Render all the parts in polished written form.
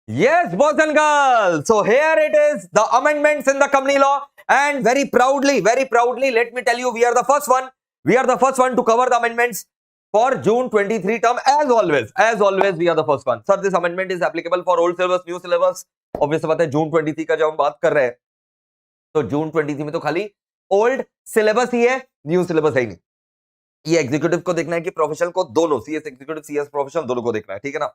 Yes, boys and girls. So here it is, the amendments in the company law, and very proudly, let me tell you, we are the first one. We are the first one to cover the amendments for June 23 term. As always, we are the first one. Sir, this amendment is applicable for old syllabus, new syllabus. Obviously, बात है June 23 का जब हम बात कर रहे हैं, तो June 23 में तो खाली ओल्ड सिलेबस ही है, न्यू सिलेबस है ही नहीं. ये एग्जीक्यूटिव को देखना है कि प्रोफेशनल को, दोनों सीएस एग्जीक्यूटिव सीएस प्रोफेशनल दोनों को देखना है, ठीक है ना.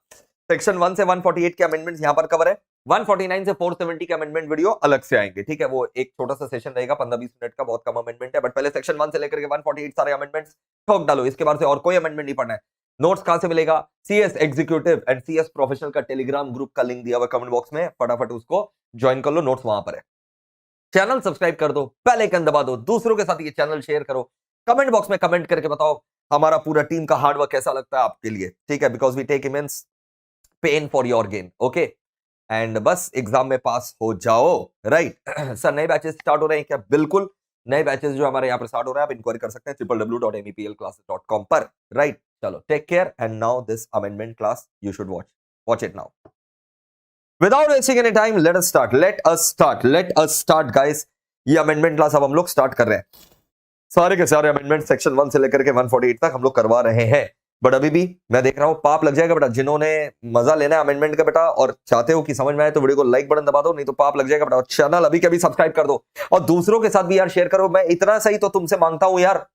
सेक्शन 1 से 148 के अमेंडमेंट्स यहां पर कवर है. 149 से 470 के अमेंडमेंट वीडियो अलग से आएंगे, ठीक है. वो एक छोटा सा सेशन रहेगा 15-20 मिनट का, बहुत कम अमेंडमेंट है. बट पहले सेक्शन 1 से लेकर के 148 सारे अमेंडमेंट्स ठोक डालो. इसके बाद से और कोई अमेंडमेंट नहीं पढ़ना है. नोट्स कहां से मिलेगा? CS executive and CS professional का टेलीग्राम ग्रुप का लिंक दिया हुआ कमेंट बॉक्स में, फटाफट उसको ज्वाइन कर लो. नोट्स वहां पर है. चैनल सब्सक्राइब कर दो, बेल आइकन दबा दो, दूसरों के साथ ये चैनल शेयर करो. कमेंट बॉक्स में कमेंट करके बताओ हमारा पूरा टीम का हार्डवर्क कैसा लगता है आपके लिए, ठीक है. Because we take immense pain for your gain, okay. And बस एग्जाम में पास हो जाओ, राइट. सर, नए बैचेस स्टार्ट हो रहे हैं क्या? बिल्कुल, नए बैचेस जो हमारे यहाँ पर स्टार्ट हो रहे हैं, आप इंक्वायरी कर सकते हैं www.meplclasses.com पर, राइट. चलो, take care. And now this amendment class you should watch it now. Without wasting any time, let us start guys. ये अमेंडमेंट क्लास अब हम लोग स्टार्ट कर रहे हैं. सारे के सारे अमेंडमेंट सेक्शन 1 से लेकर के 148 तक हम लोग करवा रहे हैं. बट अभी भी मैं देख रहा हूं पाप लग जाएगा बेटा. जिन्होंने मजा लेना है अमेंडमेंट का बेटा और चाहते हो कि समझ में आए तो वीडियो को लाइक बटन दबा दो, नहीं तो पाप लग जाएगा बेटा. और चैनल अभी के अभी सब्सक्राइब कर दो और दूसरों के साथ भी यार शेयर करो. मैं इतना सही तो तुमसे मांगता हूं यार,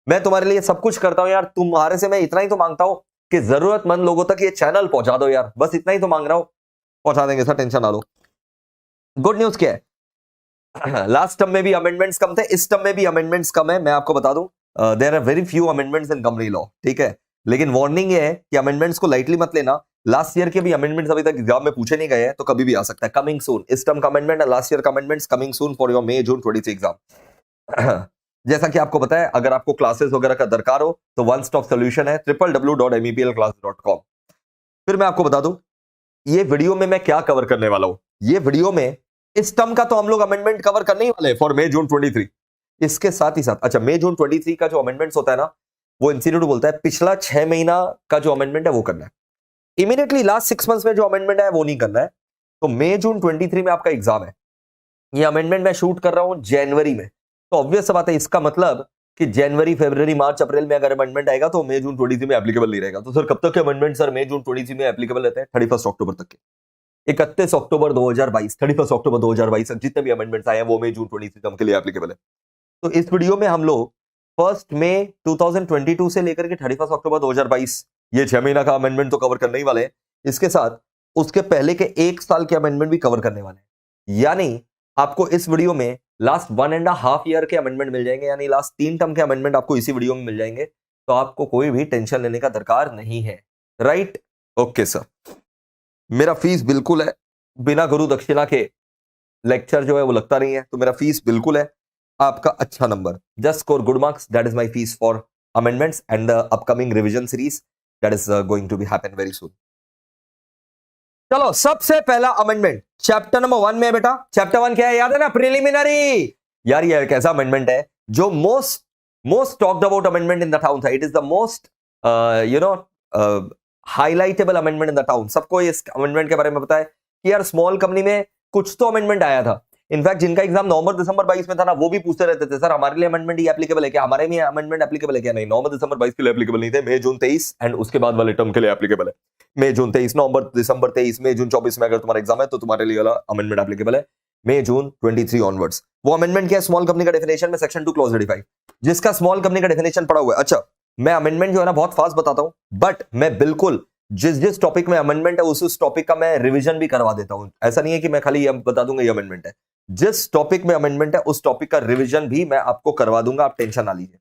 मैं तुम्हारे लिए सब कुछ करता हूं यार, तुम्हारे से मैं इतना ही तो मांगता हूं कि जरूरतमंद लोगों तक ये चैनल पहुंचा दो यार. बस इतना ही तो मांग रहा हूं, पहुंचा देंगे सर, टेंशन ना लो. गुड न्यूज क्या है? लास्ट टर्म में भी अमेंडमेंट्स कम थे, इस टर्म में भी अमेंडमेंट्स कम है. मैं आपको बता दूं, there are very few amendments in company law, ठीक है. लेकिन वार्निंग ये है कि अमेंडमेंट्स को लाइटली मत लेना. लास्ट ईयर के भी अमेंडमेंट्स अभी तक एग्जाम में पूछे नहीं गए हैं, तो कभी भी आ सकता है. कमिंग सून, इस टर्म का अमेंडमेंट और लास्ट ईयर का amendments coming soon for your May June 23 exam. जैसा कि आपको पता है, अगर आपको क्लासेस वगैरह का दरकार हो तो वन स्टॉप सोल्यूशन है www.meplclasses.com. फिर मैं आपको बता दूं ये वीडियो में मैं क्या कवर करने वाला हूं. ये वीडियो में इस टर्म का तो हम लोग अमेंडमेंट कवर करने ही वाले फॉर May June 23. इसके साथ ही साथ, अच्छा, May June 23 का जो अमेंडमेंट्स होता है ना, वो इंस्टीट्यूट बोलता है पिछला 6 महीना का जो अमेंडमेंट है वो करना है. इमीडिएटली लास्ट 6 मंथ्स में जो अमेंडमेंट है वो नहीं करना है. तो May June 23 में आपका एग्जाम है. ये अमेंडमेंट मैं शूट कर रहा हूं जनवरी में, तो ऑब्वियस बात है, इसका मतलब कि जनवरी, फरवरी, मार्च, अप्रैल में अगर अमेंडमेंट आएगा तो May June 23 में एप्लीकेबल नहीं रहेगा. तो सर कब तक के अमेंडमेंट सर May June 23 में एप्लीकेबल रहते हैं? 31 अक्टूबर तक के. 31 अक्टूबर 2022, 31 अक्टूबर 2022 तक जितने भी अमेंडमेंट्स आए हैं वो May June 23 टर्म के लिए एप्लीकेबल है. तो इस वीडियो में हम लोग 1 मई 2022 से लेकर के 31 अक्टूबर 2022 ये 6 महीना का अमेंडमेंट तो कवर करने ही वाले हैं. इसके साथ उसके पहले के 1 साल के अमेंडमेंट भी कवर करने वाले हैं. यानी आपको इस वीडियो में लास्ट 1.5 ईयर के अमेंडमेंट मिल जाएंगे, यानी लास्ट 3 टर्म के अमेंडमेंट आपको इसी वीडियो में मिल जाएंगे. तो आपको कोई भी टेंशन लेने का दरकार नहीं है, राइट. ओके सर, मेरा फीस बिल्कुल है, बिना गुरु दक्षिणा के लेक्चर जो है वो लगता नहीं है, तो मेरा फीस बिल्कुल है. आपका अच्छा number, just score good marks, that is my fees for amendments and the upcoming revision series that is going to be happen very soon. चलो, सबसे पहला अमेंडमेंट चैप्टर नंबर 1 में बेटा. चैप्टर 1 क्या है? याद है ना, प्रिलिमिनरी. यार ये एक ऐसा अमेंडमेंट है जो most talked about amendment in the town था. It is the most highlightable amendment in the town. सबको इस अमेंडमेंट के बारे में पता है कि यार स्मॉल कंपनी में कुछ तो अमेंडमेंट आया था. इनफैक्ट जिनका एग्जाम नवंबर-दिसंबर 22 में था ना, वो भी पूछते रहते थे सर हमारे लिए अमेंडमेंट ये एप्लीकेबल है क्या, हमारे में अमेंडमेंट एप्लीकेबल है क्या. नहीं, नवंबर-दिसंबर 22 के लिए एप्लीकेबल नहीं थे, May June 23 एंड उसके बाद वाले टर्म के लिए एप्लीकेबल है. May June 23, नवंबर-दिसंबर 23, May June 24 में अगर तुम्हारा एग्जाम है तो तुम्हारे लिए वाला अमेंडमेंट एप्लीकेबल है May June 23 ऑनवर्ड्स. वो अमेंडमेंट क्या है? स्मॉल कंपनी का डेफिनेशन में सेक्शन 2 क्लॉज 85, जिसका स्मॉल कंपनी का डेफिनेशन पड़ा हुआ है. अच्छा, मैं अमेंडमेंट जो है ना बहुत फास्ट बताता हूं, बट मैं बिल्कुल जिस टॉपिक में अमेंडमेंट है उस टॉपिक का मैं रिवीजन भी करवा देता हूं. ऐसा नहीं है कि मैं खाली ये बता दूंगा ये अमेंडमेंट है. जिस टॉपिक में अमेंडमेंट है उस टॉपिक का रिवीजन भी मैं आपको करवा दूंगा, आप टेंशन ना लीजिए.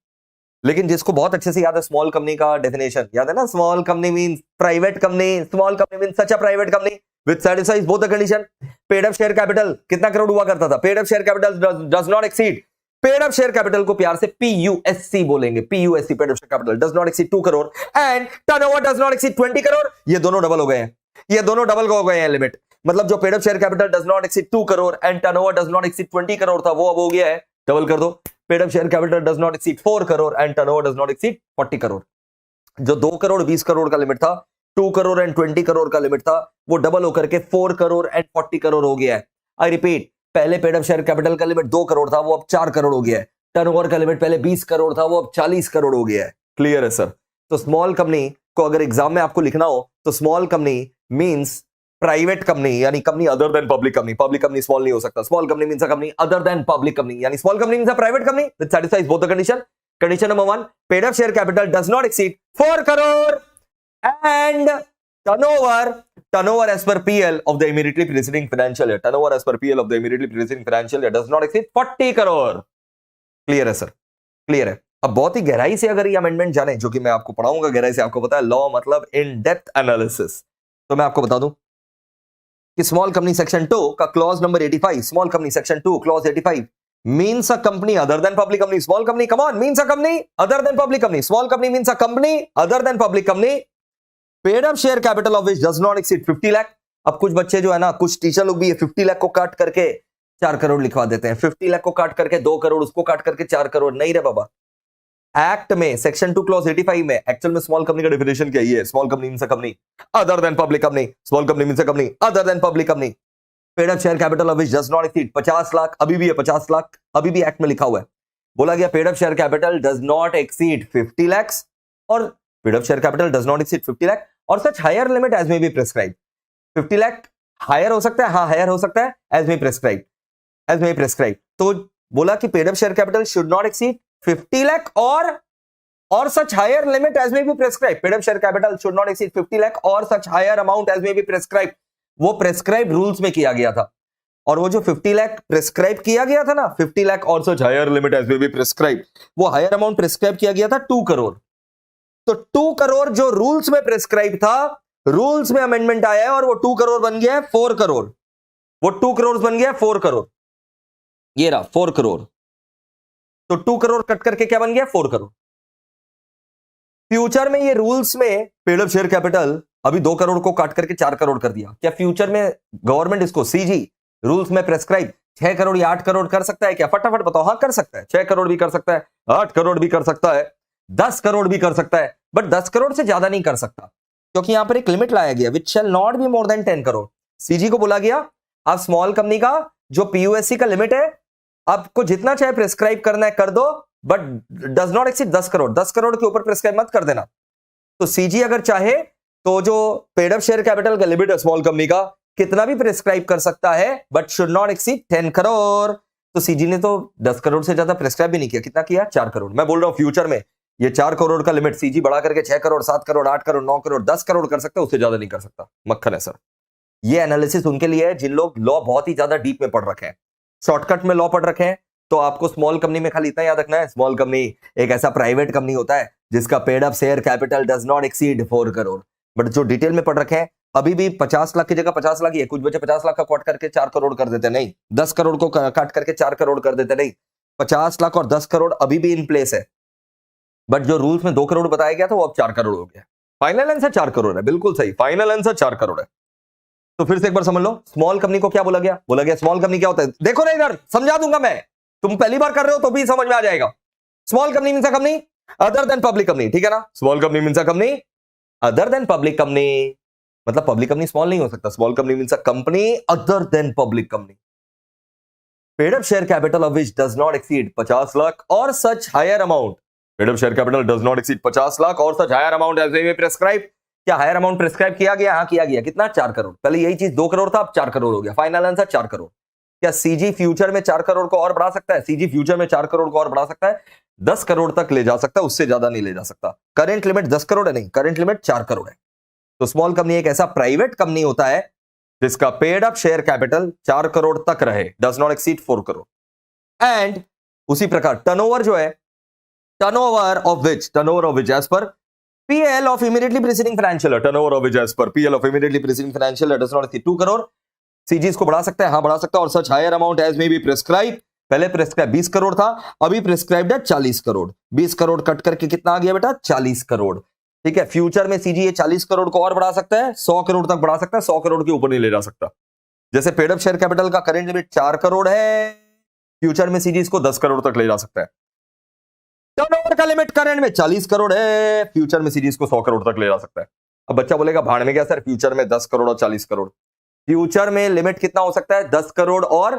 लेकिन जिसको बहुत अच्छे से याद है स्मॉल कंपनी का डेफिनेशन, याद है ना, small company means private company. Small company means such a private company with satisfies both the condition. Paid up share capital कितना करोड़ हुआ करता था? Paid up share capital does not exceed, paid up share capital को प्यार से PUSC बोलेंगे, PUSC, paid up share capital does not exceed 2 crore and turnover does not exceed 20 crore. ये दोनों डबल हो गए हैं, ये दोनों डबल हो गए हैं लिमिट. मतलब जो paid up share capital does not exceed 2 crore and turnover does not exceed 20 crore था, वो अब हो गया है, डबल कर दो, paid up share capital does not exceed 4 crore and turnover does not exceed 40 crore. जो 2 करोड़ 20 करोड़ का लिमिट था 2 करोड़ एंड 20 करोड़ का लिमिट था, वो डबल होकर के 4 करोड़ एंड 40 करोड़ हो गया है। आई रिपीट, पहले पेड अप शेयर कैपिटल का लिमिट 2 करोड़ था, वो अब 4 करोड़ हो गया है। टर्नओवर का लिमिट पहले 20 करोड़ था, वो अब 40 करोड़ हो गया है। क्लियर है सर? तो स्मॉल कंपनी को अगर एग्जाम में आपको लिखना हो तो small company means private company, यानी company other than public company. Public company small नहीं हो सकता। Small company means a company other than public company, यानी small company means a private company that satisfies both the condition. Condition number 1, paid up share capital does not exceed 4 crore and turnover as per PL of the immediately preceding financial year, turnover as per PL of the immediately preceding financial year does not exceed 40 crore. Clear है sir? Clear है। अब बहुत ही गहराई से अगर ये amendment जाने, जो कि मैं आपको पढ़ाऊंगा गहराई से, आपको पता है लॉ मतलब इन डेप्थ एनालिसिस, तो मैं आपको बता दूं कि स्मॉल कंपनी सेक्शन 2 का clause number 85, small company section 2 clause 85 means a company other than public company. Small company, come on, means a company other than public company. Small company means a company other than public company. Paid up share capital of which does not exceed 50 lakh. अब कुछ बच्चे जो है ना, कुछ teacher लोग भी 50 लाख को काट करके 4 करोड़ लिखवा देते हैं। 50 लाख को काट करके 2 करोड़, उसको काट करके 4 करोड़। नहीं रे बाबा, एक्ट में सेक्शन 2 क्लॉज 85 में एक्चुअल में स्मॉल कंपनी का डेफिनेशन क्या है? Small company means a company other than public company. Small company means a company other than public company. Paid up share capital of which does not exceed 50 lakh, अभी भी है 50 लाख, अभी भी act में लिखा हुआ है। बोला गया paid up share capital does not exceed 50 lakhs, और paid up share capital does not exceed 50 lakh और such higher limit as may be prescribe. 50 lakh higher हो सकता है, हाँ हायर हो सकता है, as may prescribe, as may prescribe. तो बोला कि paid up share capital should not exceed 50 lakh और such higher limit as may be prescribe. Paid up share capital should not exceed 50 lakh और such higher amount as may be prescribe. वो prescribe rules में किया गया था, और वो जो 50 लाख प्रेस्क्राइब किया गया था ना, 50 लाख और such higher limit as may be prescribe, वो हायर अमाउंट प्रेस्क्राइब किया गया था 2 करोड़। तो 2 करोड़ जो रूल्स में प्रेस्क्राइब था, रूल्स में अमेंडमेंट आया है और वो 2 करोड़ बन गया है 4 करोड़। वो 2 करोड़ बन गया है 4 करोड़। ये रहा 4 करोड़। तो 2 करोड़ कट करके क्या बन गया? 4 करोड़। फ्यूचर में ये रूल्स में पेड अप शेयर कैपिटल अभी 2 करोड़ को काट करके 4 करोड़ कर दिया। क्या फ्यूचर में गवर्नमेंट इसको सीजी रूल्स में प्रेस्क्राइब 6 करोड़ या 8 करोड़ कर सकता है क्या? फटाफट बताओ। हाँ कर सकता है। 6 करोड़ भी कर सकता है, 8 करोड़ भी कर सकता है, 10 करोड़ भी कर सकता है, बट 10 करोड़ से ज्यादा नहीं कर सकता, क्योंकि यहां पर एक लिमिट लाया गया, which shall not be more than 10 crore. CG को बोला गया आप स्मॉल कंपनी का जो पीयूएससी का लिमिट है, आपको जितना चाहे प्रेस्क्राइब करना है कर दो, but does not exceed 10 crore. 10 crore के ऊपर प्रेस्क्राइब मत कर देना। तो सीजी अगर चाहे तो जो पेड अप शेयर कैपिटल का लिमिट है स्मॉल कंपनी का, कितना भी प्रेस्क्राइब कर सकता है, but should not exceed 10 crore. तो सीजी ने तो 10 करोड़ से ज्यादा प्रेस्क्राइब भी नहीं किया। कितना किया? 4 करोड़। मैं बोल रहा हूं फ्यूचर में ये 4 करोड़ का लिमिट सीजी बढ़ा करके 6 करोड़, 7 करोड़, 8 करोड़, 9 करोड़, 10 करोड़ कर सकता है, उससे ज्यादा नहीं कर सकता। मक्खन है सर। ये एनालिसिस उनके लिए है जिन लोग लॉ बहुत ही ज्यादा डीप में पढ़ रखे हैं, शॉर्टकट में लॉ पढ़ रखे हैं। तो आपको स्मॉल कंपनी में खाली इतना याद रखना है, स्मॉल कंपनी एक ऐसा प्राइवेट कंपनी होता है जिसका paid up share capital does not exceed 4 crore. But जो डिटेल में पढ़ रखे हैं, अभी भी 50 लाख की जगह 50 लाख ही है। कुछ बच्चे 50 लाख का काट करके 4 करोड़ कर देते नहीं, 10 करोड़ को काट करके 4 करोड़ कर देते नहीं। 50 लाख और 10 करोड़ अभी भी इन प्लेस है, बट जो रूल्स में 2 करोड़ बताया गया था वो अब 4 करोड़ हो गया। फाइनल आंसर 4 करोड़ है, बिल्कुल सही। फाइनल आंसर 4 करोड़ है। तो फिर से एक बार समझ लो, स्मॉल कंपनी को क्या बोला गया? बोला गया स्मॉल कंपनी क्या होता है? देखो ना इधर, समझा दूंगा मैं, तुम पहली बार कर रहे हो तो भी समझ में आ जाएगा। Small company means a company other than public company, ठीक है ना? Small company means a company other than public company, मतलब पब्लिक कंपनी स्मॉल नहीं हो सकता। Small company means a company other than public company. Paid up share capital of which does not exceed 50 lakh और such higher amount. Paid up share capital does not exceed 50 lakh और such higher amount as मे prescribe. क्या higher amount prescribe किया गया? हाँ किया गया। कितना? 4 करोड़। पहले यही चीज 2 करोड़ था, अब 4 करोड़ हो गया। Final answer 4 crore. क्या सीजी फ्यूचर में 4 करोड़ को और बढ़ा सकता है? सीजी फ्यूचर में 4 करोड़ को और बढ़ा सकता है, 10 करोड़ तक ले जा सकता है, उससे ज्यादा नहीं ले जा सकता। करंट लिमिट 10 करोड़ है, नहीं, करंट लिमिट 4 करोड़ है। तो स्मॉल कंपनी एक ऐसा प्राइवेट कंपनी होता है जिसका paid up share capital 4 crore तक रहे, does not exceed 4 crore. And उसी प्रकार टर्नओवर जो है, turnover of which as per PL of immediately preceding financial year, turnover of which as per PL of immediately preceding financial year does not exceed 2 crore. CG इसको बढ़ा सकता है, हाँ बढ़ा सकता है, और such higher amount as may be prescribe. पहले प्रेस्क्राइब 20 करोड़ था, अभी प्रेस्क्राइब्ड है 40 करोड़। 20 करोड़ कट करके कितना आ गया बेटा? 40 करोड़। ठीक है, फ्यूचर में सीजी ये 40 करोड़ को और बढ़ा सकता है, 100 करोड़ तक बढ़ा सकता है, 100 करोड़ के ऊपर नहीं ले जा सकता। जैसे पेड अप शेयर कैपिटल का करंट लिमिट 4 करोड़ है, फ्यूचर में सीजी इसको 10 करोड़ तक ले जा सकता है। टर्नओवर का लिमिट करंट में 40 करोड़ है, फ्यूचर में सीरीज को 100 करोड़ तक ले जा सकता है। अब बच्चा बोलेगा भाड़ में गया सर, फ्यूचर में 10 करोड़ और 40 करोड़। फ्यूचर में लिमिट कितना हो सकता है? 10 करोड़ और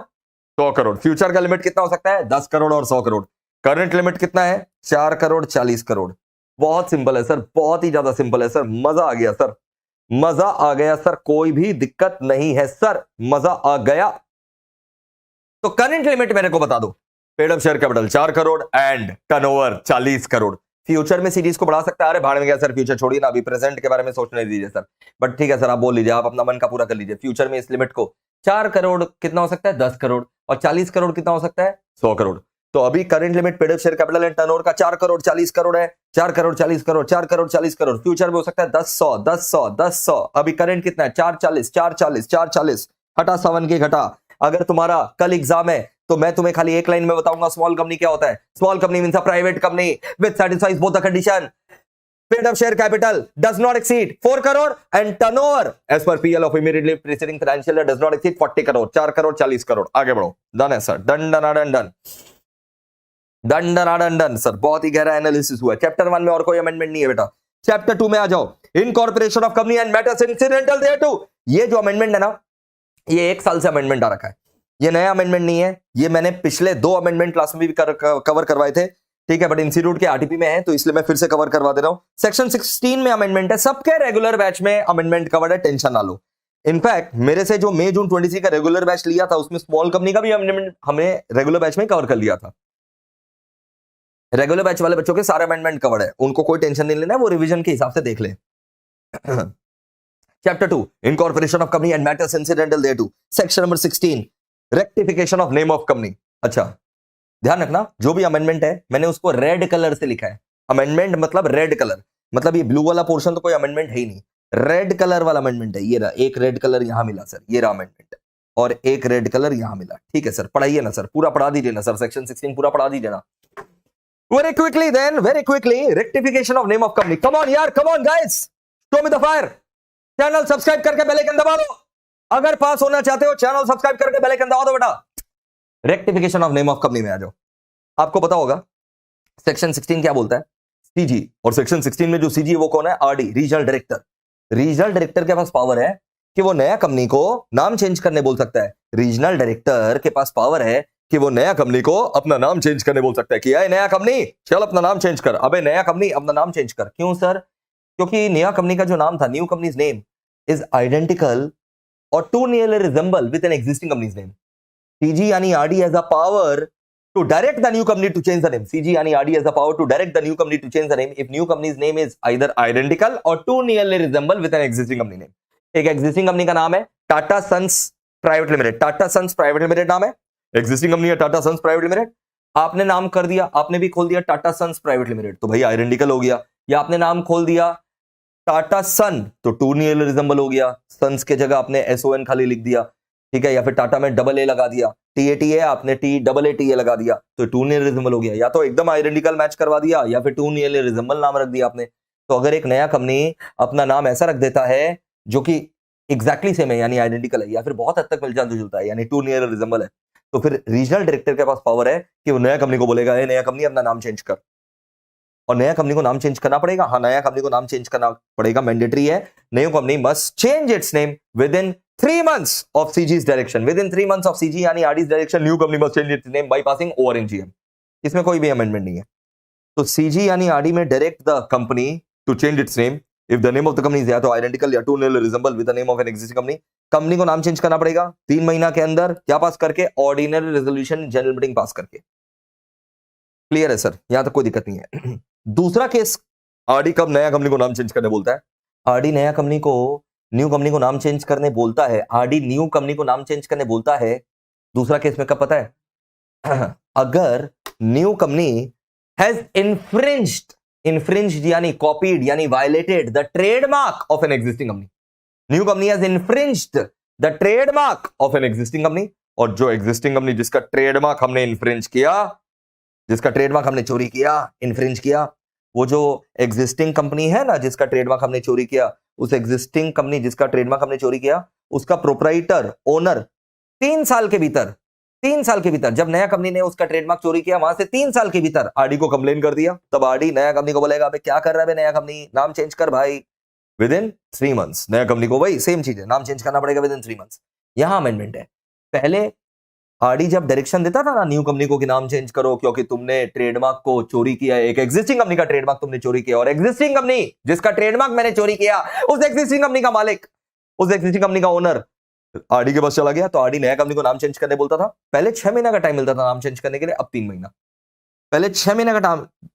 100 करोड़। फ्यूचर का लिमिट कितना हो सकता है? 10 करोड़ और 100 करोड़। करंट लिमिट कितना है? 4 करोड़ 40 करोड़। बहुत सिंपल है सर, बहुत ही ज्यादा सिंपल है सर, मजा आ गया सर, मजा आ गया सर, कोई भी दिक्कत नहीं है सर, मजा आ गया। तो करंट लिमिट मेरे को बता दो। Paid up share capital 4 crore and turnover 40 crore. Future में सीरीज को बढ़ा सकता है? अरे भाड़ में गया सर, फ्यूचर छोड़िए ना, अभी प्रेजेंट के बारे में सोचने दीजिए सर। बट ठीक है सर, आप बोल लीजिए, आप अपना मन का पूरा कर लीजिए। फ्यूचर में इस लिमिट को 4 करोड़ कितना हो सकता है? 10 करोड़। और 40 करोड़ कितना हो सकता है? 100 करोड़। तो अभी current limit paid up share capital and turnover का 4 करोड़ 40 करोड़ है। 4 करोड़ 40 करोड़, 4 करोड़ 40 करोड़। फ्यूचर में हो सकता है 10 100। अभी करंट कितना है? 440 440 440। हटा 7 के घटा। अगर तुम्हारा कल एग्जाम है तो मैं तुम्हें खाली एक लाइन में बताऊंगा स्मॉल कंपनी क्या होता है। Small company means a private company with satisfies both the condition. Paid up share capital does not exceed 4 crore and turnover as per PL of immediately preceding financial year does not exceed 40 crore। 4 crore 40 crore. आगे बढ़ो। Done है sir, done डन डन डन डन डन डन done sir, बहुत ही गहरा एनालिसिस हुआ है। चैप्टर 1 में और कोई अमेंडमेंट नहीं है बेटा। चैप्टर 2 में आ जाओ। Incorporation of company and matters incidental thereto। ये जो अमेंडमेंट है ना, ये 1 साल से अमेंडमेंट आ रखा है, ये नया अमेंडमेंट नहीं है। ये मैंने पिछले 2 अमेंडमेंट क्लास में भी कवर करवाए थे, ठीक है, बट इंस्टीट्यूट के आरटीपी में है तो इसलिए मैं फिर से कवर करवा दे रहा हूं। सेक्शन 16 में अमेंडमेंट है, सबके रेगुलर बैच में अमेंडमेंट कवर्ड है, टेंशन ना लो। इनफैक्ट मेरे से जो मई जून 23 का रेगुलर बैच लिया था उसमें स्मॉल कंपनी का भी अमेंडमेंट हमने रेगुलर बैच में कवर कर लिया था। रेगुलर बैच वाले बच्चों के सारे अमेंडमेंट कवर्ड है, उनको कोई टेंशन नहीं लेना है, वो रिवीजन के हिसाब से देख ले। Chapter 2 incorporation of company and matters incidental thereto। Section number 16 rectification of name of company. अच्छा ध्यान रखना, जो भी अमेंडमेंट है मैंने उसको रेड कलर से लिखा है। अमेंडमेंट मतलब रेड कलर, मतलब ये ब्लू वाला पोर्शन तो कोई अमेंडमेंट है ही नहीं, रेड कलर वाला अमेंडमेंट है। ये रहा, एक रेड कलर यहां मिला सर, ये रहा अमेंडमेंट, और एक रेड कलर यहां मिला। ठीक है सर, पढ़ाइए ना सर, पूरा पढ़ा दीजिए ना सर, सेक्शन 16 पूरा पढ़ा दीजिए ना। Very quickly then, very quickly, rectification of name of company. Come on यार, come on guys, show me the fire। Channel subscribe करके बेल आइकन दबा दो। अगर पास होना चाहते हो चैनल सब्सक्राइब करके बेल आइकन दबा दो बेटा। Rectification of name of company में आ जाओ। आपको पता होगा सेक्शन 16 क्या बोलता है? सीजी। और सेक्शन 16 में जो सीजी है वो कौन है? RD, regional director. Regional director के पास पावर है कि वो नया कंपनी को नाम चेंज करने बोल सकता है। रीजनल डायरेक्टर के पास पावर है कि वो नया कंपनी को अपना नाम चेंज करने बोल सकता है कि यार नया कंपनी चल अपना नाम चेंज कर। अबे नया कंपनी अपना नाम चेंज कर। क्यों सर? क्योंकि नया कंपनी का जो नाम था, new company's name is identical or to nearly resemble with an existing company's name. CG यानी RD has a power to direct the new company to change the name. CG यानी RD has a power to direct the new company to change the name if new company's name is either identical or to nearly resemble with an existing company name. एक existing company का नाम है Tata sons private limited. Tata sons private limited नाम है, existing company है Tata sons private limited. आपने नाम कर दिया, आपने भी खोल दिया टाटा सन्स प्राइवेट लिमिटेड, तो भाई आइडेंटिकल हो गया। या आपने नाम खोल दिया टाटा सन, तो टू नियरली रिजेंबल हो गया। सन्स के जगह आपने एसओएन खाली लिख दिया, ठीक है। या फिर टाटा में डबल ए लगा दिया, टीएटी है आपने T double A T A लगा दिया, तो टू नियरली रिजेंबल हो गया। या तो एकदम आइडेंटिकल मैच करवा दिया या फिर टू नियरली रिजेंबल नाम रख दिया आपने। तो अगर एक नया कंपनी अपना नाम ऐसा रख देता है जो कि एग्जैक्टली सेम है यानी आइडेंटिकल है, या फिर बहुत हद तक मिलता जुलता है यानी टू नियरली रिजेंबल है, तो फिर रीजनल डायरेक्टर के पास पावर है कि वो नया कंपनी को बोलेगा नया कंपनी अपना नाम चेंज कर। और नया कंपनी को नाम चेंज करना पड़ेगा। हाँ, नया कंपनी को नाम चेंज करना पड़ेगा, मैंडेटरी है। New company must change its name within 3 months of CG's direction. Within 3 months of CG यानी RD's direction new company must change its name by passing over NGM. इसमें कोई भी amendment नहीं है। तो CG यानी RD में direct the company to change its name if the name of the company is या तो आइडेंटिकल या too nearly resemble with the name of an existing company. Company को नाम चेंज करना पड़ेगा 3 महीना के अंदर। क्या पास करके? ऑर्डिनरी रेजोल्यूशन जनरल मीटिंग पास करके। क्लियर है सर, यहां तक कोई दिक्कत नहीं है। दूसरा केस, आरडी कब नया कंपनी को नाम चेंज करने बोलता है? आरडी नया कंपनी को न्यू कंपनी को नाम चेंज करने बोलता है। आरडी न्यू कंपनी को नाम चेंज करने बोलता है। दूसरा केस में कब पता है? अगर न्यू कंपनी हैज इन्फ्रिंज्ड यानी कॉपीड यानी violated the trademark of an existing company. New company has infringed the trademark of an existing company. और जो एग्जिस्टिंग कंपनी जिसका ट्रेडमार्क हमने इन्फ्रिंज किया, जिसका ट्रेडमार्क हमने चोरी किया, इन्फ्रिंज किया, वो जो एग्जिस्टिंग कंपनी है ना जिसका ट्रेडमार्क हमने चोरी किया, उस एग्जिस्टिंग कंपनी जिसका ट्रेडमार्क हमने चोरी किया, उसका प्रोप्राइटर ओनर 3 साल के भीतर जब नया कंपनी ने उसका ट्रेडमार्क चोरी किया वहां से 3 साल के भीतर आरडी को कंप्लेन कर दिया, तब आरडी नया कंपनी को बोलेगा अबे क्या कर रहा है नया कंपनी, नाम चेंज कर भाई। With in 3 months. नया कंपनी को वही सेम चीज है, नाम चेंज करना पड़ेगा विद इन 3 मंथ्स। यहां अमेंडमेंट है, पहले आरडी जब डायरेक्शन देता था ना न्यू कंपनी को कि नाम चेंज करो क्योंकि तुमने ट्रेडमार्क को चोरी किया, एक एग्जिस्टिंग कंपनी का ट्रेडमार्क तुमने चोरी किया, और एग्जिस्टिंग कंपनी जिसका ट्रेडमार्क मैंने चोरी किया, उस एग्जिस्टिंग कंपनी का मालिक, उस एग्जिस्टिंग कंपनी का ओनर आरडी के पास चला गया, तो आरडी नया कंपनी को नाम चेंज करने बोलता था। पहले 6 महीने का टाइम मिलता था नाम चेंज करने के लिए, अब 3 महीना। पहले 6 महीने का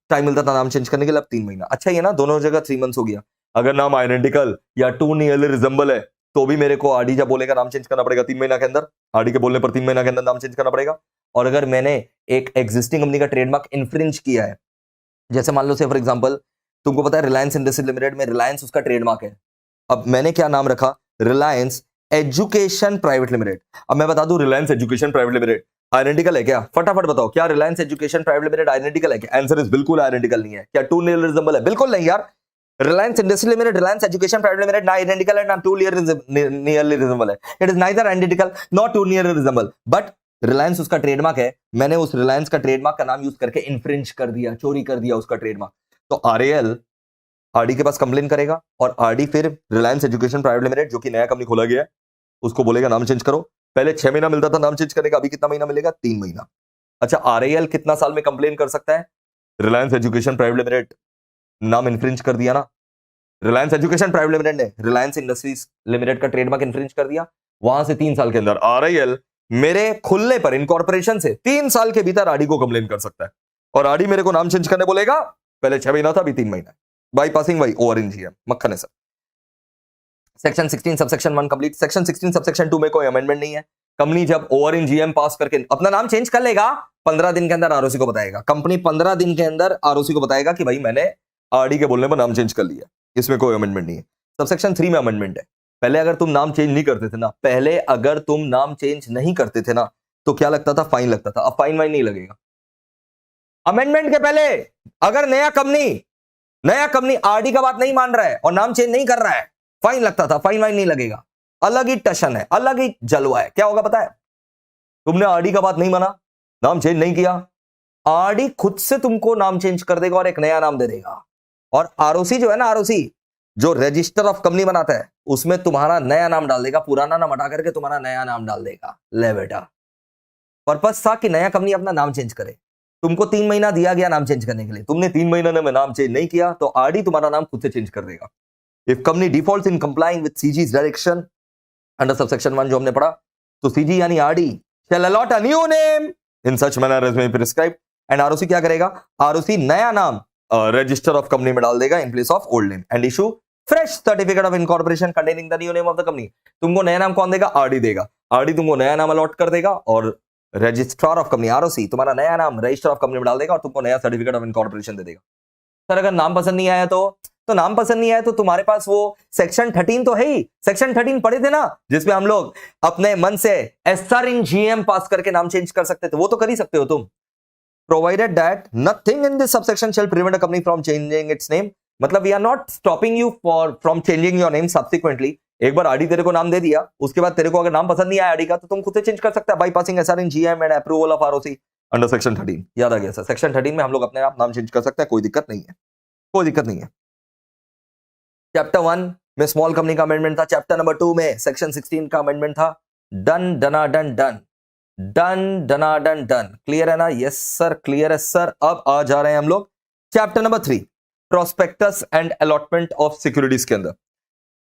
टाइम मिलता था नाम चेंज करने के लिए, अब 3 महीना। अच्छा ये ना दोनों जगह 3 मंथ्स हो गया। अगर नाम आइडेंटिकल या टू नियरली रिजेंबल है तो भी मेरे को आरडी जब बोलेगा नाम चेंज करना पड़ेगा 3 महीना के अंदर, आरडी के बोलने पर 3 महीना के अंदर नाम चेंज करना पड़ेगा। और अगर मैंने एक एग्जिस्टिंग कंपनी का ट्रेडमार्क इन्फ्रिंज किया है, जैसे मान लो से फॉर एग्जांपल तुमको पता है रिलायंस इंडस्ट्रीज लिमिटेड में रिलायंस उसका ट्रेडमार्क है, अब मैंने क्या नाम रखा, रिलायंस एजुकेशन प्राइवेट लिमिटेड। अब मैं बता दूं Reliance education private limited identical है क्या, फटाफट बताओ, क्या Reliance education private limited identical है क्या? आंसर इज बिल्कुल आइडेंटिकल नहीं है। क्या टू नियर रिजेंबल है? बिल्कुल नहीं यार। Reliance industry limited, Reliance education private limited ना आइडेंटिकल है ना टू नियरली रिजेंबल है। It is neither identical not too near resemble, but Reliance उसका ट्रेडमार्क है, मैंने उस रिलायंस का ट्रेडमार्क का नाम यूज करके इन्फ्रिंज कर दिया, चोरी कर दिया उसका ट्रेडमार्क। तो आरएएल आरडी के पास कंप्लेन करेगा और आरडी फिर रिलायंस एजुकेशन प्राइवेट लिमिटेड जो कि नया कंपनी खोला गया है उसको बोलेगा नाम चेंज करो। पहले 6 महीना मिलता था नाम चेंज करने का, अभी कितना महीना मिलेगा? 3 महीना। अच्छा आरएएल कितना साल में कंप्लेन कर सकता है? रिलायंस एजुकेशन प्राइवेट लिमिटेड नाम इन्फ्रिंज कर दिया ना, रिलायंस एजुकेशन प्राइवेट लिमिटेड ने रिलायंस इंडस्ट्रीज लिमिटेड का ट्रेडमार्क इन्फ्रिंज कर दिया, वहां से 3 साल के अंदर आरआईएल मेरे खुलने पर इनकॉर्पोरेशन से 3 साल के भीतर आरडी को कंप्लेन कर सकता है और आरडी मेरे को नाम चेंज करने बोलेगा। पहले 6 महीना था, अभी 3 महीना। बाईपासिंग वही ओवर इन जीएम मक्खन है sir. Section 16 subsection 1 complete. Section 16 subsection 2 में कोई अमेंडमेंट नहीं है। कंपनी जब ओवर इन जीएम पास करके अपना नाम चेंज कर लेगा, 15 दिन के अंदर आरओसी को बताएगा। कंपनी 15 दिन के अंदर आरओसी को बताएगा कि भाई मैंने आरडी के बोलने पर नाम चेंज कर लिया। इसमें कोई अमेंडमेंट नहीं है। सबसेक्शन 3 में अमेंडमेंट है। पहले अगर तुम नाम चेंज नहीं करते थे ना, पहले अगर तुम नाम चेंज नहीं करते थे ना तो क्या लगता था? फाइन लगता था। अब फाइन वाइन नहीं लगेगा। अमेंडमेंट के पहले अगर नया कंपनी आरडी का बात नहीं मान रहा है और नाम चेंज नहीं कर रहा है, फाइन लगता था। फाइन वाइन नहीं लगेगा। अलग ही टशन है, अलग ही जलवा है। क्या होगा पता है? तुमने आरडी का बात नहीं माना, नाम चेंज नहीं किया, आरडी खुद से तुमको नाम चेंज कर देगा और एक नया नाम दे देगा। और आरओसी जो है ना, आरओसी जो रजिस्टर ऑफ कंपनी बनाता है उसमें तुम्हारा नया नाम डाल देगा, पुराना नाम हटा करके तुम्हारा नया नाम डाल देगा। ले बेटा, पर्पस था कि नया कंपनी अपना नाम चेंज करे। तुमको 3 महीना दिया गया नाम चेंज करने के लिए, तुमने 3 महीने में नाम चेंज नहीं किया तो आरडी तुम्हारा नाम खुद से चेंज कर देगा। If company defaults in complying with CG's direction under subsection 1 जो हमने पढ़ा, तो सीजी यानी RD shall allot a new name in such manner as may be prescribed, and ROC क्या करेगा? आरओसी नया नाम रजिस्टर ऑफ कंपनी में डाल देगा in place of old name and issue fresh certificate of incorporation containing the new name of the company. तुमको नया नाम कौन देगा? आरडी देगा। आरडी तुमको नया नाम अलॉट कर देगा और रजिस्ट्रार ऑफ कंपनी आरओसी तुम्हारा नया नाम रजिस्टर ऑफ कंपनी में डाल देगा और तुमको नया सर्टिफिकेट ऑफ इनकॉर्पोरेशन दे देगा। सर अगर नाम पसंद नहीं आया तो नाम पसंद नहीं आया तो तुम्हारे पास वो सेक्शन 13 तो है ही। सेक्शन 13 पढ़े थे ना, जिसमें हम लोग अपने मन से एसआर इन जीएम पास करके नाम चेंज कर सकते थे, वो तो कर ही सकते हो तुम। Provided that nothing in this subsection shall prevent a company from changing its name. मतलब we are not stopping you from changing your name subsequently. एक बार आरडी तेरे को नाम दे दिया, उसके बाद तेरे को अगर नाम पसंद नहीं आया आरडी का तो तुम खुद से चेंज कर सकते हैं by passing SR in GM and approval of ROC under section 13। याद आ गया सर, सेक्शन 13 में हम लोग अपने आप नाम चेंज कर सकते हैं, कोई दिक्कत नहीं है, कोई दिक्कत नहीं है। चैप्टर 1 में स्मॉल कंपनी का अमेंडमेंट था। चैप्टर नंबर 2 में सेक्शन 16 का अमेंडमेंट था। डन डना डन डन डन डना डन डन। क्लियर है ना? यस सर, क्लियर है सर। अब आ जा रहे हैं हम लोग chapter number 3 prospectus and allotment of securities के अंदर।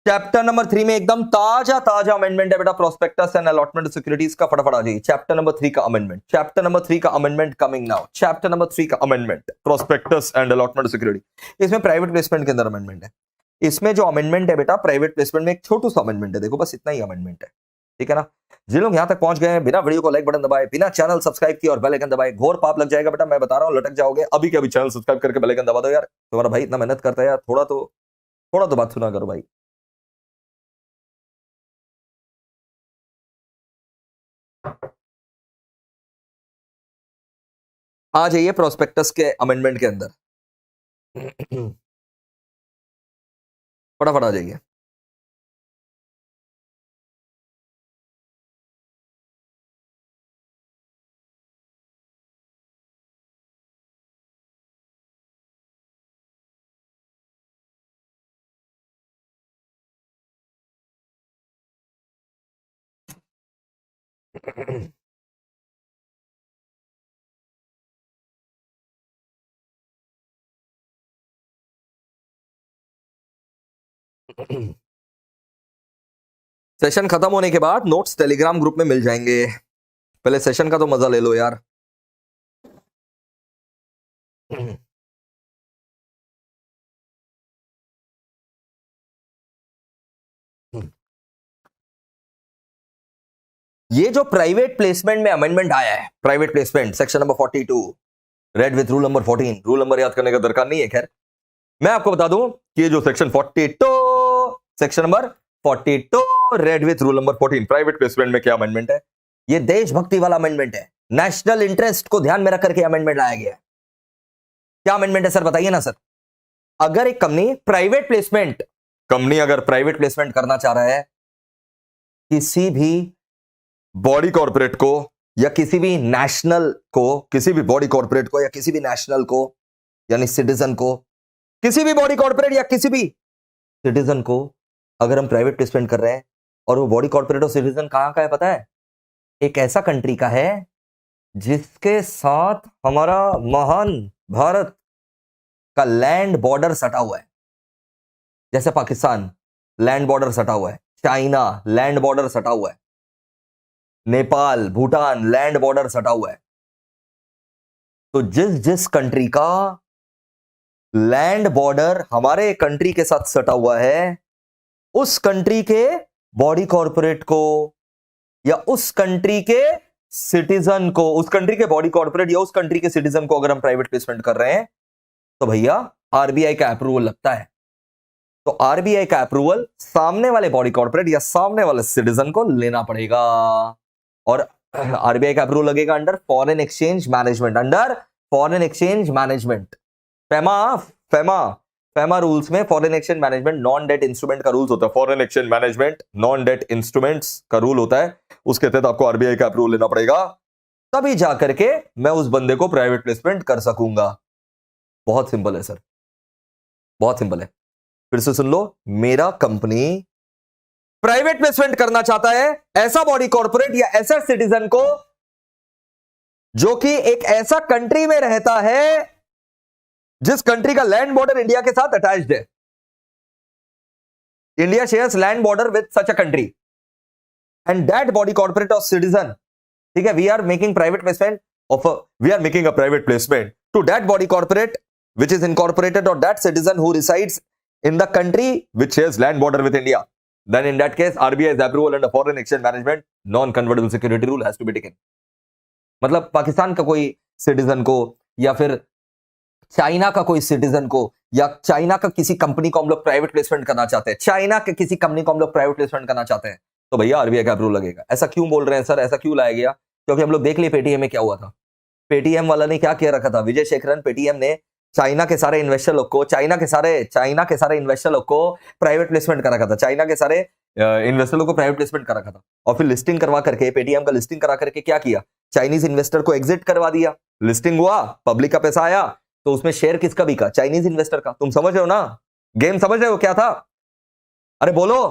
चैप्टर नंबर 3 में एकदम ताजा ताजा अमेंडमेंट है बेटा, prospectus and allotment of securities का। फटाफट आ जाइए चैप्टर नंबर 3 का अमेंडमेंट। चैप्टर नंबर 3 का amendment coming now. Chapter number 3 का amendment prospectus and allotment of security. इसमें प्राइवेट प्लेसमेंट के अंदर अमेंडमेंट है। इसमें जो अमेंडमेंट है बेटा प्राइवेट प्लेसमेंट में एक छोटू सा अमेंडमेंट है, देखो बस इतना ही अमेंडमेंट है, ठीक है ना। जिन लोग यहां तक पहुंच गए हैं बिना वीडियो को लाइक बटन दबाए, बिना चैनल सब्सक्राइब किए और बेल आइकन दबाए, घोर पाप लग जाएगा बेटा, मैं बता रहा हूं, लटक जाओगे। अभी के अभी चैनल सब्सक्राइब करके बेल आइकन दबा दो यार, तुम्हारा भाई इतना मेहनत करता है यार, थोड़ा तो बात सुना करो भाई। आ जाइए प्रोस्पेक्टस के अमेंडमेंट के अंदर, फटाफट आ जाइए। सेशन खत्म होने के बाद नोट्स टेलीग्राम ग्रुप में मिल जाएंगे। पहले सेशन का तो मजा ले लो यार। ये जो प्राइवेट प्लेसमेंट में अमेंडमेंट आया है, private placement section number 42, red with rule number 14, rule number याद करने का दरकार नहीं है। खैर मैं आपको बता दूं कि ये जो section 42, section number 42, red with rule number 14, private placement में क्या अमेंडमेंट है? ये देशभक्ति वाला अमेंडमेंट है, नेशनल इंटरेस्ट को ध्यान में रख करके अमेंडमेंट लाया गया है। क्या अमेंडमेंट है सर, बताइए ना सर। अगर एक कंपनी प्राइवेट प्लेसमेंट, कंपनी अगर प्राइवेट प्लेसमेंट करना चाह रहा है किसी भी बॉडी कॉर्पोरेट को या किसी भी नेशनल को, किसी भी बॉडी कॉर्पोरेट को या किसी भी नेशनल को यानी सिटीजन को, किसी भी बॉडी कॉर्पोरेट या किसी भी सिटीजन को अगर हम प्राइवेट प्लेसमेंट कर रहे हैं और वो बॉडी कॉर्पोरेट और सिटीजन कहां का है पता है? एक ऐसा कंट्री का है जिसके साथ हमारा महान भारत का लैंड बॉर्डर सटा हुआ है। जैसे पाकिस्तान लैंड बॉर्डर सटा हुआ है, चाइना लैंड बॉर्डर सटा हुआ है, नेपाल भूटान लैंड बॉर्डर सटा हुआ है। तो जिस जिस कंट्री का लैंड बॉर्डर हमारे कंट्री के साथ सटा हुआ है, उस कंट्री के बॉडी कॉर्पोरेट को या उस कंट्री के सिटीजन को, उस कंट्री के बॉडी कॉर्पोरेट या उस कंट्री के सिटीजन को अगर हम प्राइवेट प्लेसमेंट कर रहे हैं तो भैया आरबीआई का अप्रूवल लगता है। तो आरबीआई का अप्रूवल सामने वाले बॉडी कॉर्पोरेट या सामने वाले सिटीजन को लेना पड़ेगा। और आरबीआई का अप्रूवल लगेगा under foreign exchange management, under foreign exchange management, FEMA rules में foreign exchange management non debt instrument का रूल्स होता है। Foreign exchange management non debt instruments का रूल होता है, उसके तहत आपको आरबीआई का अप्रूवल लेना पड़ेगा, तभी जाकर के मैं उस बंदे को प्राइवेट प्लेसमेंट कर सकूंगा। बहुत सिंपल है सर, बहुत सिंपल है। फिर से सुन लो, मेरा कंपनी प्राइवेट प्लेसमेंट करना चाहता है ऐसा बॉडी कॉर्पोरेट या ऐसा सिटीजन को जो कि एक ऐसा कंट्री में रहता है जिस कंट्री का लैंड बॉर्डर इंडिया के साथ अटैच्ड है। India shares land border with such a country and that body corporate और सिटीजन, ठीक है, we are making private placement we are making a private placement to that body corporate which is incorporated or that citizen who resides in the country which shares land border with India, then in that case RBI's approval under foreign exchange management non-convertible security rule has to be taken। मतलब पाकिस्तान का कोई citizen को या फिर China का कोई citizen को या चाइना का किसी कंपनी को हम लोग प्राइवेट प्लेसमेंट करना चाहते हैं, चाइना के किसी कंपनी को हम लोग प्राइवेट प्लेसमेंट करना चाहते हैं, तो भैया आरबीआई का अप्रूवल लगेगा। ऐसा क्यों बोल रहे हैं सर, ऐसा क्यों लाया गया? क्योंकि हम लोग देख लिए पेटीएम में क्या हुआ था। पेटीएम वाला ने क्या किया रखा था, विजय शेखरन पेटीएम ने चाइना के सारे इन्वेस्टर लोग को, चाइना के सारे इन्वेस्टर लोग को प्राइवेट प्लेसमेंट कर रखा था, चाइना के सारे इन्वेस्टर लोग को प्राइवेट प्लेसमेंट कर रखा था। और फिर लिस्टिंग करवा करके, पेटीएम का लिस्टिंग करा करके क्या किया, चाइनीज इन्वेस्टर को एग्जिट करवा दिया। लिस्टिंग हुआ, पब्लिक का पैसा आया, तो उसमें शेयर किसका बिका, चाइनीज इन्वेस्टर का। तुम समझ रहे हो ना, गेम समझ रहे हो क्या था? अरे बोलो,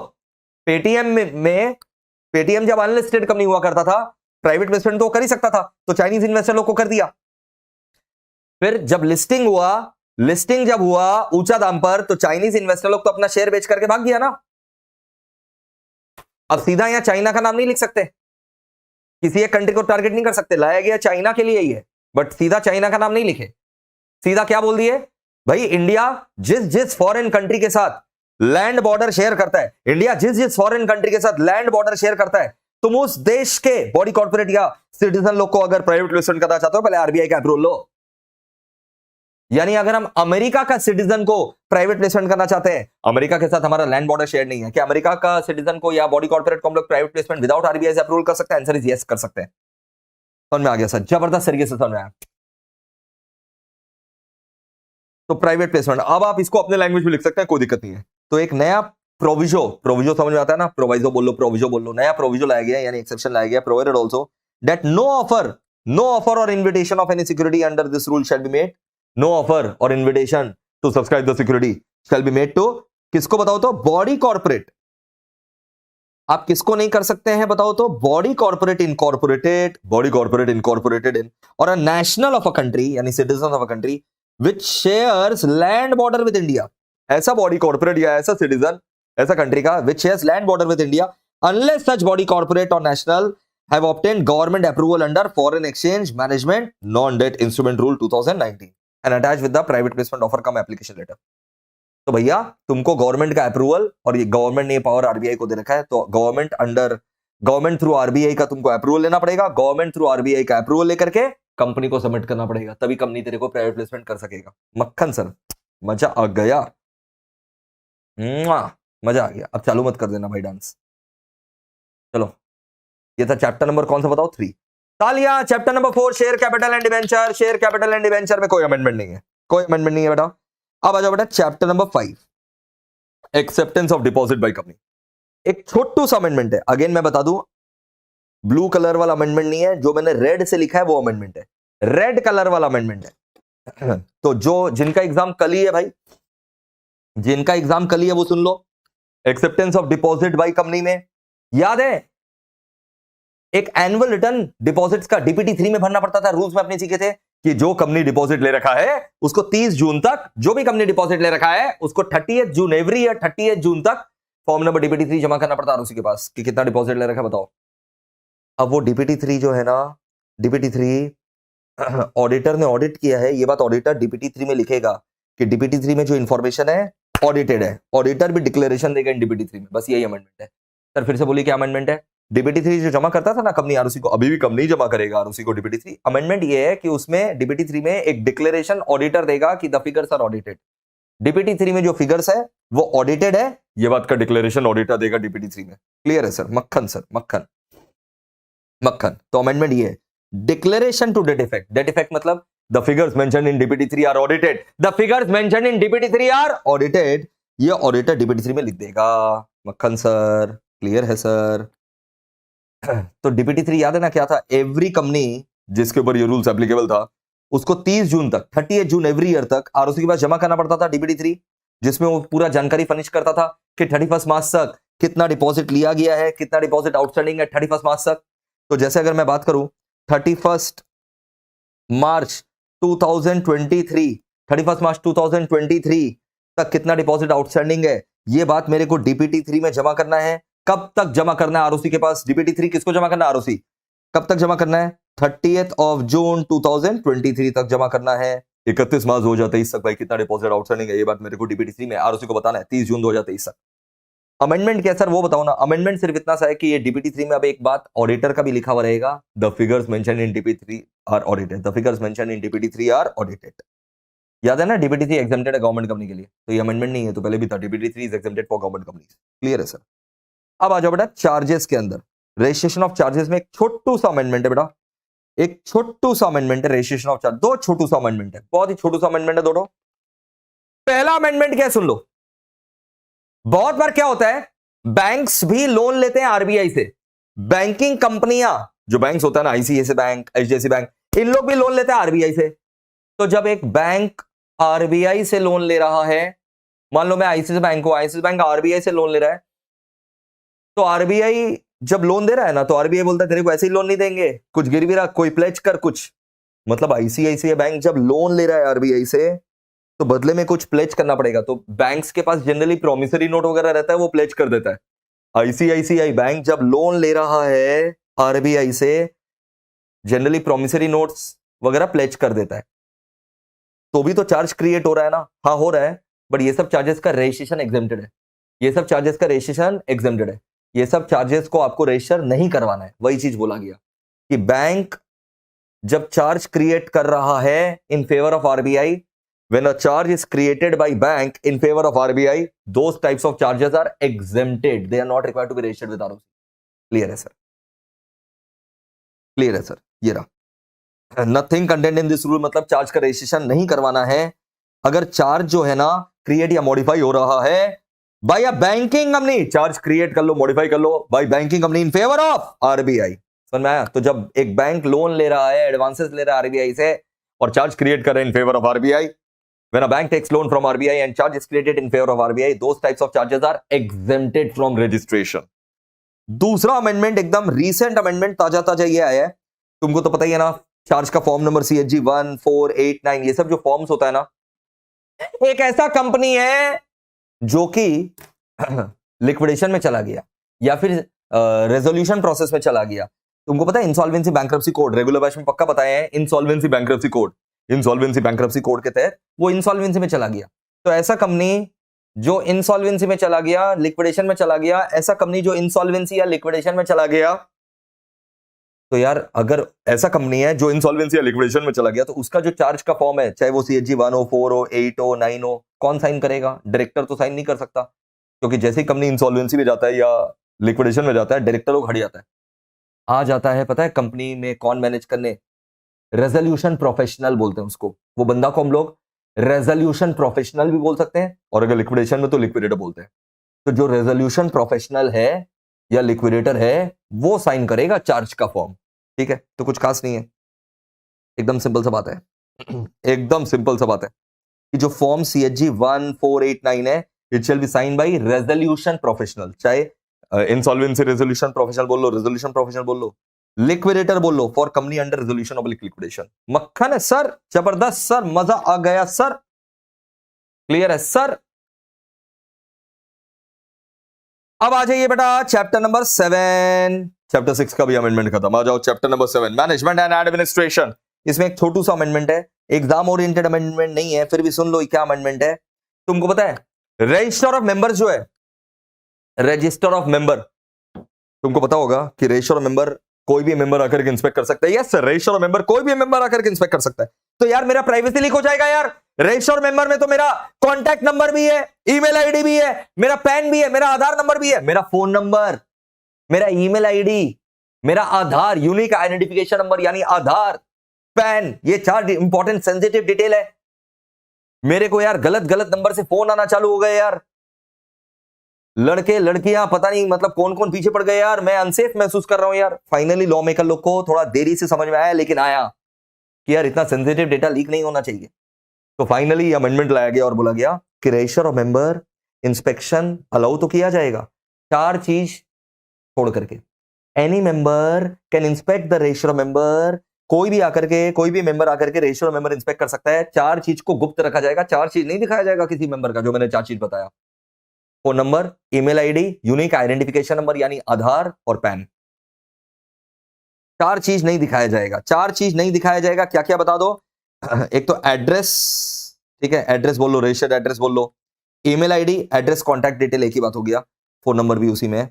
पेटीएम जब अनलिस्टेड कंपनी हुआ करता था, प्राइवेट प्लेसमेंट तो कर ही सकता था, तो चाइनीज इन्वेस्टर लोग को कर दिया। फिर जब लिस्टिंग जब हुआ ऊंचा दाम पर, तो चाइनीज इन्वेस्टर लोग तो अपना शेयर बेच करके भाग गया ना। अब सीधा यहां चाइना का नाम नहीं लिख सकते, किसी एक कंट्री को टारगेट नहीं कर सकते, लाया गया चाइना के लिए ही है, बट सीधा चाइना का नाम नहीं लिखे, सीधा क्या बोल दिए, भाई इंडिया जिस फॉरेन कंट्री के साथ लैंड बॉर्डर शेयर करता है, इंडिया जिस फॉरेन कंट्री के साथ लैंड बॉर्डर शेयर करता है, तुम उस देश के बॉडी कॉर्पोरेट या सिटीजन लोग को अगर प्राइवेट प्लेसमेंट करना चाहते हो, पहले आरबीआई का अप्रूवल लो। यानी अगर हम अमेरिका का सिटीजन को प्राइवेट प्लेसमेंट करना चाहते हैं, अमेरिका के साथ हमारा लैंड बॉर्डर शेयर नहीं है, क्या अमेरिका का सिटीजन को या बॉडी कॉर्पोरेट को हम लोग प्राइवेट प्लेसमेंट विदाउट आरबीआई से अप्रूवल कर सकते हैं? आंसर इज यस, कर सकते हैं। समझ में आ गया सर, जबरदस्त तरीके से समझ में आया। तो प्राइवेट प्लेसमेंट, अब आप इसको अपने लैंग्वेज में लिख सकते हैं, कोई दिक्कत नहीं है। तो एक नया प्रोविजो समझ में आता है ना, प्रोवाइजो बोल लो, नया प्रोविजो लाया गया, यानी एक्सेप्शन लाया गया, provided also that no offer or invitation of any security under this rule shall be made, no offer or invitation to subscribe the security shall be made to, किसको बताओ तो, बॉडी कॉर्पोरेट आप किसको नहीं कर सकते हैं बताओ तो? Body corporate incorporated in or a national of a country यानी citizen of a country which shares land border with India. ऐसा बॉडी कॉर्पोरेट या ऐसा सिटीजन ऐसा कंट्री का which shares land border with India unless such body corporate or national have obtained government approval under foreign exchange management non-debt instrument rule 2019 and attached with the private placement offer cum application letter। तो भैया तुमको government का approval और ये government ने power RBI को दे रखा है, तो गवर्नमेंट थ्रू आरबीआई का तुमको अप्रूवल लेना पड़ेगा। गवर्नमेंट थ्रू आरबीआई का अप्रूवल लेकर के कंपनी को सबमिट करना पड़ेगा, तभी कंपनी तेरे को प्राइवेट प्लेसमेंट कर सकेगा। मक्खन सर, मजा आ गया, मजा आ गया। अब चालू मत कर देना भाई डांस। चलो, ये था चैप्टर नंबर कौन सा बताओ? 3। तालियां। Chapter number 4 share capital and debenture. Share capital and debenture में कोई अमेंडमेंट नहीं है, कोई अमेंडमेंट नहीं है बेटा। अब आ जाओ बेटा chapter number 5 acceptance of deposit by company. एक छोटू सा अमेंडमेंट है, अगेन मैं बता दूं, ब्लू कलर वाला अमेंडमेंट नहीं है, जो मैंने रेड से लिखा है वो अमेंडमेंट है, रेड कलर वाला अमेंडमेंट है। तो जो जिनका एग्जाम कल ही है भाई, जिनका एग्जाम कल ही है वो सुन लो। Acceptance of deposit by company में याद है एक एनुअल रिटर्न डिपॉजिट्स का डीपीटी 3 में भरना पड़ता था। रूल्स में अपने सीखे थे कि जो कंपनी डिपॉजिट ले रखा है उसको 30 जून तक, जो भी कंपनी डिपॉजिट ले रखा है उसको 30 जून एवरी ईयर 30 जून तक फॉर्म नंबर डीपीटी 3 जमा करना पड़ता है उसी के पास कि कितना डिपॉजिट ले रखा है बताओ। अब वो डीपीटी 3 जो है ना, डीपीटी 3 ऑडिटर ने ऑडिट किया है, ये बात ऑडिटर डीपीटी 3 में लिखेगा कि डीपीटी 3 में जो इंफॉर्मेशन है ऑडिटेड है, ऑडिटर भी डिक्लेरेशन देगा इन डीपीटी 3 में। बस यही अमेंडमेंट है। सर फिर से बोलिए क्या अमेंडमेंट है? डीपीटी 3 जो जमा करता था ना कंपनी आरओसी को, अभी भी कंपनी जमा करेगा आरओसी को डीपीटी 3। अमेंडमेंट ये है कि उसमें डीपीटी 3 में एक डिक्लेरेशन ऑडिटर देगा कि the figures are audited. DPT 3 में जो फिगर्स है वो ऑडिटेड है, ये बात का डिक्लेरेशन ऑडिटर देगा डीपीटी 3 में। क्लियर है सर? मक्खन सर, मक्खन मक्खन। तो अमेंडमेंट ये है, declaration to date effect. Date effect मतलब the figures mentioned in DPT 3 are audited, the figures mentioned in DPT 3 are audited, ये ऑडिटर डीपीटी 3 में लिख देगा। मक्खन सर, क्लियर है सर? तो डीपीटी 3 याद है ना क्या था? एवरी कंपनी जिसके ऊपर ये रूल्स एप्लीकेबल था उसको 30 जून तक, 30 जून एवरी ईयर तक आरओसी के पास जमा करना पड़ता था डीपीटी 3, जिसमें वो पूरा जानकारी फर्निश करता था कि 31 मार्च तक कितना डिपॉजिट लिया गया है, कितना डिपॉजिट आउटस्टैंडिंग है 31 मार्च तक। तो जैसे अगर मैं बात करूं 31 मार्च 2023, 31 मार्च 2023 तक कितना डिपॉजिट आउटस्टैंडिंग है, ये बात मेरे को डीपीटी 3 में जमा करना है। कब तक जमा करना है आरओसी के पास? डीपीटी 3 किसको जमा करना है? आरओसी। कब तक जमा करना है? 30th of June 2023 तक जमा करना है। 31 मार्च 2023 तक भाई कितना डिपॉजिट आउटस्टैंडिंग है, ये बात मेरे को डीपीटी 3 में आरओसी को बताना है 30 जून 2023 तक। अमेंडमेंट क्या सर वो बताओ ना? अमेंडमेंट सिर्फ इतना सा है कि ये डीपीटी 3 में अब एक बात ऑडिटर का भी लिखा हुआ रहेगा, the figures mentioned in DPT 3 are audited, the figures mentioned in DPT 3 are audited. याद है ना डीपीटी 3 एग्जेम्प्टेड है गवर्नमेंट कंपनी के लिए, तो ये अमेंडमेंट नहीं है, तो पहले भी था DPT 3 is exempted for government companies. Clear है सर? अब आ जाओ बेटा चार्जेस के अंदर, रजिस्ट्रेशन ऑफ चार्जेस में एक छोटू सा अमेंडमेंट है बेटा, एक छोटू सा अमेंडमेंट है रजिस्ट्रेशन ऑफ चार्ज। दो छोटू सा अमेंडमेंट है, बहुत ही छोटू सा अमेंडमेंट है दोनों। पहला अमेंडमेंट क्या है सुन लो। बहुत बार क्या होता है, बैंक्स भी लोन लेते हैं आरबीआई से, बैंकिंग कंपनियां जो बैंक्स होता है ना, आईसीआईसीआई बैंक, एचडीएफसी बैंक, इन लोग भी लोन लेते हैं आरबीआई से। तो जब एक बैंक आरबीआई से लोन ले रहा है, मान लो मैं आईसीआईसीआई बैंक हूं, आईसीआईसीआई बैंक आरबीआई से लोन ले रहा है, तो आरबीआई जब लोन दे रहा है ना, तो आरबीआई बोलता है तेरे को ऐसे ही लोन नहीं देंगे, कुछ गिरवी रख, कोई प्लेज कर कुछ। मतलब आईसीआईसीआई बैंक जब लोन ले रहा है आरबीआई से, तो बदले में कुछ प्लेज करना पड़ेगा। तो बैंक्स के पास जनरली प्रॉमिसरी नोट वगैरह रहता है, वो प्लेज कर देता है। आईसीआईसीआई बैंक जब लोन ले रहा है आरबीआई से, जनरली प्रॉमिसरी नोट्स वगैरह प्लेज कर देता है। तो भी तो चार्ज क्रिएट हो रहा है ना? हाँ हो रहा है, बट ये सब चार्जेस का रजिस्ट्रेशन एग्जेम्प्टेड है, ये सब चार्जेस का रजिस्ट्रेशन एग्जेम्प्टेड है, ये सब चार्जेस को आपको रजिस्टर नहीं करवाना है। वही चीज बोला गया कि बैंक जब चार्ज क्रिएट कर रहा है इन favour of RBI, when a charge is created by bank in favor of RBI, those types of charges are exempted, they are not required to be registered with ROC. clear है sir? clear है sir? ये रहा, nothing contained in this rule मतलब charge का registration नहीं करवाना है अगर चार्ज जो है ना क्रिएट या मॉडिफाई हो रहा है by a banking company. Charge create कर लो, मॉडिफाई कर लो by banking company in favour of RBI. समझ में आया? तो जब एक बैंक लोन ले रहा है, एडवांसेस ले रहा है आरबीआई से और चार्ज क्रिएट कर रहा है इन favour of RBI, when a bank takes loan from RBI and charge is created in favor of RBI, those types of charges are exempted from registration. दूसरा अमेंडमेंट एकदम रीसेंट अमेंडमेंट, ताजा ताजा ये आया है, तुमको तो पता ही है ना, चार्ज का फॉर्म नंबर CHG 1489, ये सब जो फॉर्म्स होता है ना, एक ऐसा कंपनी है जो कि लिक्विडेशन में चला गया या फिर रेजोल्यूशन प्रोसेस में चला गया। तुमको पता है insolvency bankruptcy code, regular batch में पक्का बताए हैं, insolvency bankruptcy code, insolvency bankruptcy code के तहत वो इंसॉल्वेंसी में चला गया। तो ऐसा कंपनी जो इंसॉल्वेंसी में चला गया, लिक्विडेशन में चला गया, ऐसा कंपनी जो इंसॉल्वेंसी या लिक्विडेशन में चला गया, तो यार अगर ऐसा कंपनी है जो इंसॉल्वेंसी या लिक्विडेशन में चला गया, तो उसका जो चार्ज का फॉर्म है, चाहे वो CHG 1 हो, 4 हो, 8 हो, 9 हो, कौन साइन करेगा? डायरेक्टर तो साइन नहीं कर सकता, क्योंकि जैसे ही कंपनी इंसॉल्वेंसी में जाता है या लिक्विडेशन में जाता है, डायरेक्टर लोग हट जाता है। आ जाता है पता है कंपनी में कौन मैनेज करने? रेजोल्यूशन प्रोफेशनल बोलते हैं उसको। वो बंदा को हम लोग रेजोल्यूशन प्रोफेशनल भी बोल सकते हैं, और अगर लिक्विडेशन में तो लिक्विडेटर बोलते हैं। तो जो रेजोल्यूशन प्रोफेशनल है या लिक्विडेटर है, वो साइन करेगा चार्ज का फॉर्म। ठीक है, तो कुछ खास नहीं है, एकदम सिंपल सा बात है। एकदम सिंपल सा बात है कि जो फॉर्म CHG 1489 है, it shall be sign by resolution professional. चाहे इंसॉल्वेंसी रेजोल्यूशन प्रोफेशनल बोल लो, रेजोल्यूशन प्रोफेशनल बोल लो, लिक्विडेटर बोल लो, for company under resolution of liquidation. मक्खन है सर, जबरदस्त सर, मजा आ गया सर, क्लियर है सर। अब आ जाइए बेटा चैप्टर नंबर 7, चैप्टर 6 का भी अमेंडमेंट खत्म। आ जाओ chapter number 7, management and administration. इसमें एक छोटू सा अमेंडमेंट है, एग्जाम ओरिएंटेड अमेंडमेंट नहीं है, फिर भी सुन लो क्या अमेंडमेंट है। तुमको पता है रजिस्टर ऑफ मेंबर जो है, रजिस्टर ऑफ मेंबर, तुमको पता होगा कि रजिस्टर ऑफ मेंबर कोई भी मेंबर आकर के इंस्पेक्ट कर सकता है। Yes sir, register of member कोई भी मेंबर आकर के इंस्पेक्ट कर सकता है। तो यार मेरा प्राइवेसी लीक हो जाएगा यार। रजिस्टर मेंबर में तो मेरा कॉन्टैक्ट नंबर भी है, ईमेल आईडी भी है, मेरा पैन भी है, मेरा आधार नंबर भी है, मेरा फोन नंबर, मेरा ईमेल आईडी, मेरा आधार, यूनिक आइडेंटिफिकेशन नंबर यानी आधार, पैन, ये 4 इंपॉर्टेंट सेंसिटिव डिटेल है। मेरे को यार गलत गलत नंबर से फोन आना चालू हो गए यार, लड़के लड़कियां पता नहीं मतलब कौन कौन पीछे पड़ गए यार। मैं अनसेफ महसूस कर रहा हूं यार। फाइनली लॉ मेकर लोग को थोड़ा देरी से समझ में आया, लेकिन आया कि यार इतना सेंसिटिव डेटा लीक नहीं होना चाहिए। तो फाइनली अमेंडमेंट लाया गया और बोला गया कि register of member inspection allow तो किया जाएगा, 4 चीज छोड़ करके। Any member can inspect the register of member, कोई भी आकर के, कोई भी मेंबर आकर के रजिस्टर ऑफ मेंबर इंस्पेक्ट कर सकता है। 4 चीज को गुप्त रखा जाएगा, 4 चीज नहीं दिखाया जाएगा किसी मेंबर का, जो मैंने 4 चीज बताया, phone number, email ID, unique identification number यानी आधार और पैन। 4 चीज नहीं दिखाया जाएगा, 4 चीज नहीं दिखाया जाएगा। क्या क्या बता दो? एक तो एड्रेस, ठीक है, एड्रेस बोल लो, रजिस्टर्ड एड्रेस बोल लो, email ID, address contact detail एक ही बात हो गया, फोन नंबर भी उसी में है।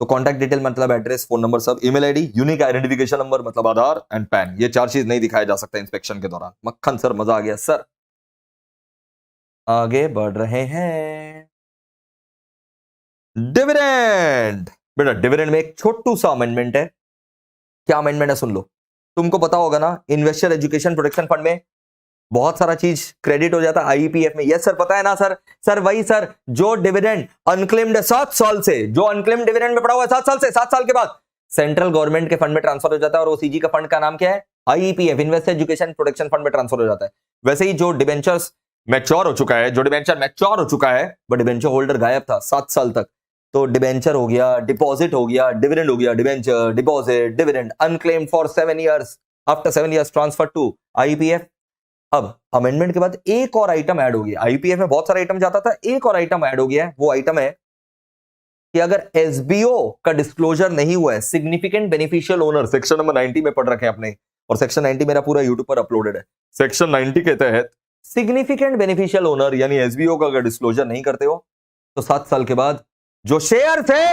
तो कॉन्टैक्ट डिटेल मतलब एड्रेस, फोन नंबर सब, email ID, unique identification number मतलब आधार एंड पैन, ये 4 चीज नहीं दिखाया जा सकता इंस्पेक्शन के दौरान। मक्खन सर, मजा आ गया सर। आगे बढ़ रहे हैं, डिविडेंड। बेटा डिविडेंड में एक छोटू सा अमेंडमेंट है। क्या अमेंडमेंट है सुन लो। तुमको पता होगा ना, इन्वेस्टर एजुकेशन प्रोटेक्शन फंड में बहुत सारा चीज क्रेडिट हो जाता है IEPF में। यस सर, पता है ना सर। सर वही सर, जो डिविडेंड अनक्लेम्ड है 7 साल से, जो अनक्लेम्ड डिविडेंड में पड़ा हुआ है 7 साल से, 7 साल के बाद सेंट्रल गवर्नमेंट के फंड में ट्रांसफर हो जाता है, और वो CG का फंड का नाम क्या है? IEPF, investor education protection fund में ट्रांसफर हो जाता है। वैसे ही जो डिबेंचर्स मैच्योर हो चुका है, जो डिबेंचर मैच्योर हो चुका है, बट डिबेंचर होल्डर गायब था 7 साल तक, तो डिबेंचर हो गया, डिपॉजिट हो गया, डिविडेंड हो गया, debenture, deposit, dividend, unclaimed for 7 years, after 7 years transfer to IEPF। अब अमेंडमेंट के बाद एक और आइटम ऐड हो गया। IEPF में बहुत सारा आइटम जाता था, एक और आइटम ऐड हो गया है। वो आइटम है कि अगर SBO का डिस्क्लोजर नहीं हुआ है, significant beneficial owner, section number 90 में पढ़ रखे हैं अपने, और सेक्शन 90 मेरा पूरा यूट्यूब पर अपलोडेड है। सेक्शन 90 के तहत सिग्निफिकेंट बेनिफिशियल ओनर यानी SBO का अगर डिस्क्लोजर नहीं करते हो, तो 7 साल के बाद जो शेयर थे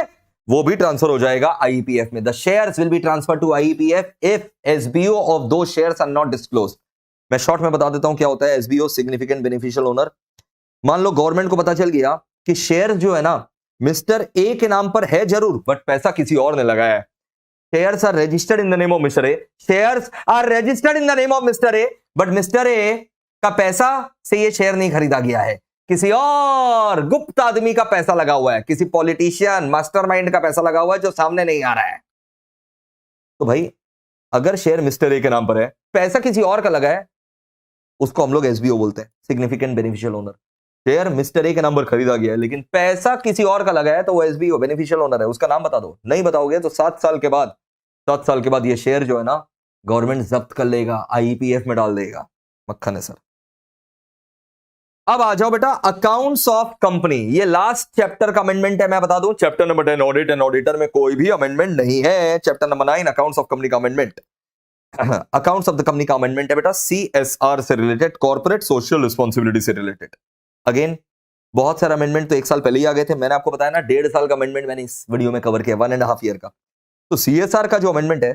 वो भी ट्रांसफर हो जाएगा IEPF में। The shares will be transfer to IEPF if SBO of those shares are not disclosed. मैं शॉर्ट में बता देता हूं क्या होता है SBO, सिग्निफिकेंट बेनिफिशियल ओनर। मान लो गवर्नमेंट को पता चल गया कि शेयर जो है ना मिस्टर ए के नाम पर है जरूर, बट पैसा किसी और ने लगाया है। Shares are registered in the name of mister A, shares are registered in the name of mister A, but mister A का पैसा से ये शेयर नहीं खरीदा गया है, किसी और गुप्त आदमी का पैसा लगा हुआ है, किसी पॉलिटिशियन मास्टरमाइंड का पैसा लगा हुआ है जो सामने नहीं आ रहा है। तो भाई अगर शेयर मिस्टर ए के नाम पर है, पैसा किसी और का लगा है, उसको हम लोग SBO बोलते हैं, significant beneficial owner. Share mister A के नाम पर खरीदा गया है, लेकिन पैसा किसी और का लगा है, तो वो एसबीओ बेनिफिशियल ओनर है, उसका नाम बता दो। नहीं बताओगे तो 7 साल के बाद ये शेयर जो है ना गवर्नमेंट जब्त कर लेगा, आईपीएफ में डाल देगा। मक्खन है सर। अब आ जाओ बेटा अकाउंट्स ऑफ कंपनी, ये लास्ट चैप्टर का अमेंडमेंट है। मैं बता दूं chapter number 10 audit and auditor में कोई भी अमेंडमेंट नहीं है। Chapter number 9 accounts of company का amendment, accounts of the company का अमेंडमेंट है बेटा, सीएसआर से रिलेटेड, कॉर्पोरेट सोशल रिस्पॉन्सिबिलिटी से रिलेटेड। अगेन बहुत सारे अमेंडमेंट तो एक साल पहले ही आ गए थे। मैंने आपको बताया ना 1.5 साल का अमेंडमेंट मैंने इस वीडियो में कवर किया, 1.5 ईयर का। तो सीएसआर का जो अमेंडमेंट है,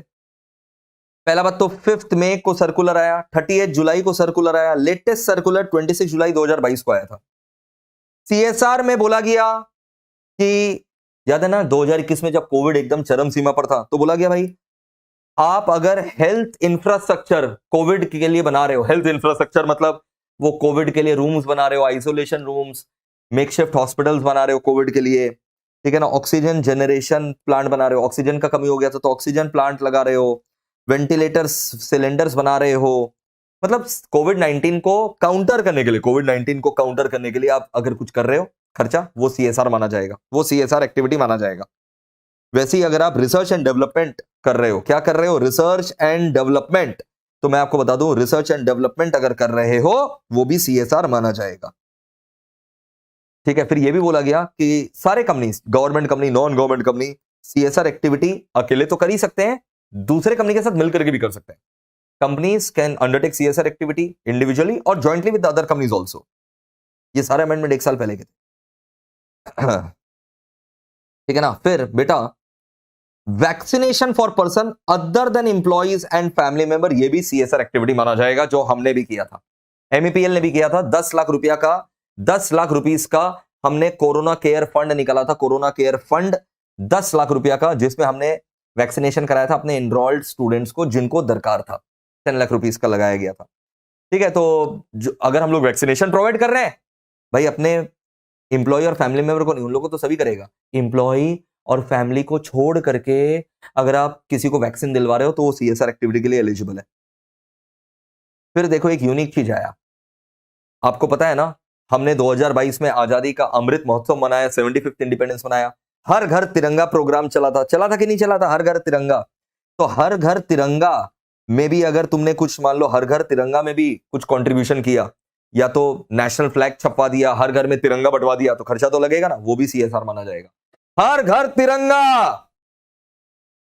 पहला बात तो 5 मई को सर्कुलर आया, 30 जुलाई को सर्कुलर आया, लेटेस्ट सर्कुलर 26 जुलाई 2022 को आया था। सीएसआर में बोला गया कि याद है ना 2021 में जब कोविड एकदम चरम सीमा पर था, तो बोला गया भाई आप अगर हेल्थ इंफ्रास्ट्रक्चर कोविड के लिए बना रहे हो, हेल्थ इंफ्रास्ट्रक्चर मतलब वो कोविड के लिए रूम्स बना रहे हो, आइसोलेशन रूम्स, मेकशिफ्ट हॉस्पिटल्स बना रहे हो कोविड के लिए, ठीक है ना, ऑक्सीजन जनरेशन प्लांट बना रहे हो, ऑक्सीजन का कमी हो गया था तो ऑक्सीजन प्लांट लगा रहे हो, वेंटिलेटर्स सिलेंडर्स बना रहे हो, मतलब कोविड 19 को काउंटर करने के लिए, कोविड 19 को काउंटर करने के लिए आप अगर कुछ कर रहे हो खर्चा, वो सीएसआर माना जाएगा, वो सीएसआर एक्टिविटी माना जाएगा। वैसे ही अगर आप रिसर्च एंड डेवलपमेंट कर रहे हो, क्या कर रहे हो, रिसर्च एंड डेवलपमेंट, तो मैं आपको बता दूं रिसर्च एंड डेवलपमेंट अगर कर रहे हो वो भी सीएसआर माना जाएगा। ठीक है, फिर यह भी बोला गया कि सारे companies, government company, non government company, CSR activity अकेले तो कर ही सकते हैं, दूसरे कंपनी के साथ मिलकर के भी कर सकते हैं। Companies can undertake CSR activity individually और jointly with other companies also. ये सारे अमेंडमेंट एक साल पहले के थे। ठीक है ना। फिर बेटा vaccination for person other than employees and family member, ये भी सीएसआर एक्टिविटी माना जाएगा, जो हमने भी किया था, एमईपीएल ने भी किया था। 10 लाख रुपया का, 10 लाख रुपीस का हमने कोरोना केयर फंड निकाला था, कोरोना केयर फंड 10 लाख रुपया का, जिसमें हमने वैक्सीनेशन कराया था अपने एनरोल्ड स्टूडेंट्स को जिनको दरकार था। 10 लाख रुपीस का लगाया गया था। ठीक है, तो अगर हम लोग वैक्सीनेशन प्रोवाइड कर रहे हैं भाई अपने एम्प्लॉय और फैमिली मेंबर को नहीं, उन लोगों को तो सभी करेगा, एम्प्लॉय और फैमिली को छोड़ करके अगर आप किसी को वैक्सीन दिलवा रहे हो तो वो सीएसआर एक्टिविटी के लिए एलिजिबल है। फिर देखो एक यूनिक चीज आया, आपको पता है ना हमने 2022 में आजादी का अमृत महोत्सव मनाया, 75th इंडिपेंडेंस मनाया, हर घर तिरंगा प्रोग्राम चला था कि नहीं चला था, हर घर तिरंगा। तो हर घर तिरंगा में भी अगर तुमने कुछ, मान लो हर घर तिरंगा में भी कुछ कंट्रीब्यूशन किया, या तो नेशनल फ्लैग छपवा दिया, हर घर में तिरंगा बंटवा दिया, तो खर्चा तो लगेगा ना, वो भी सीएसआर माना जाएगा। हर घर तिरंगा,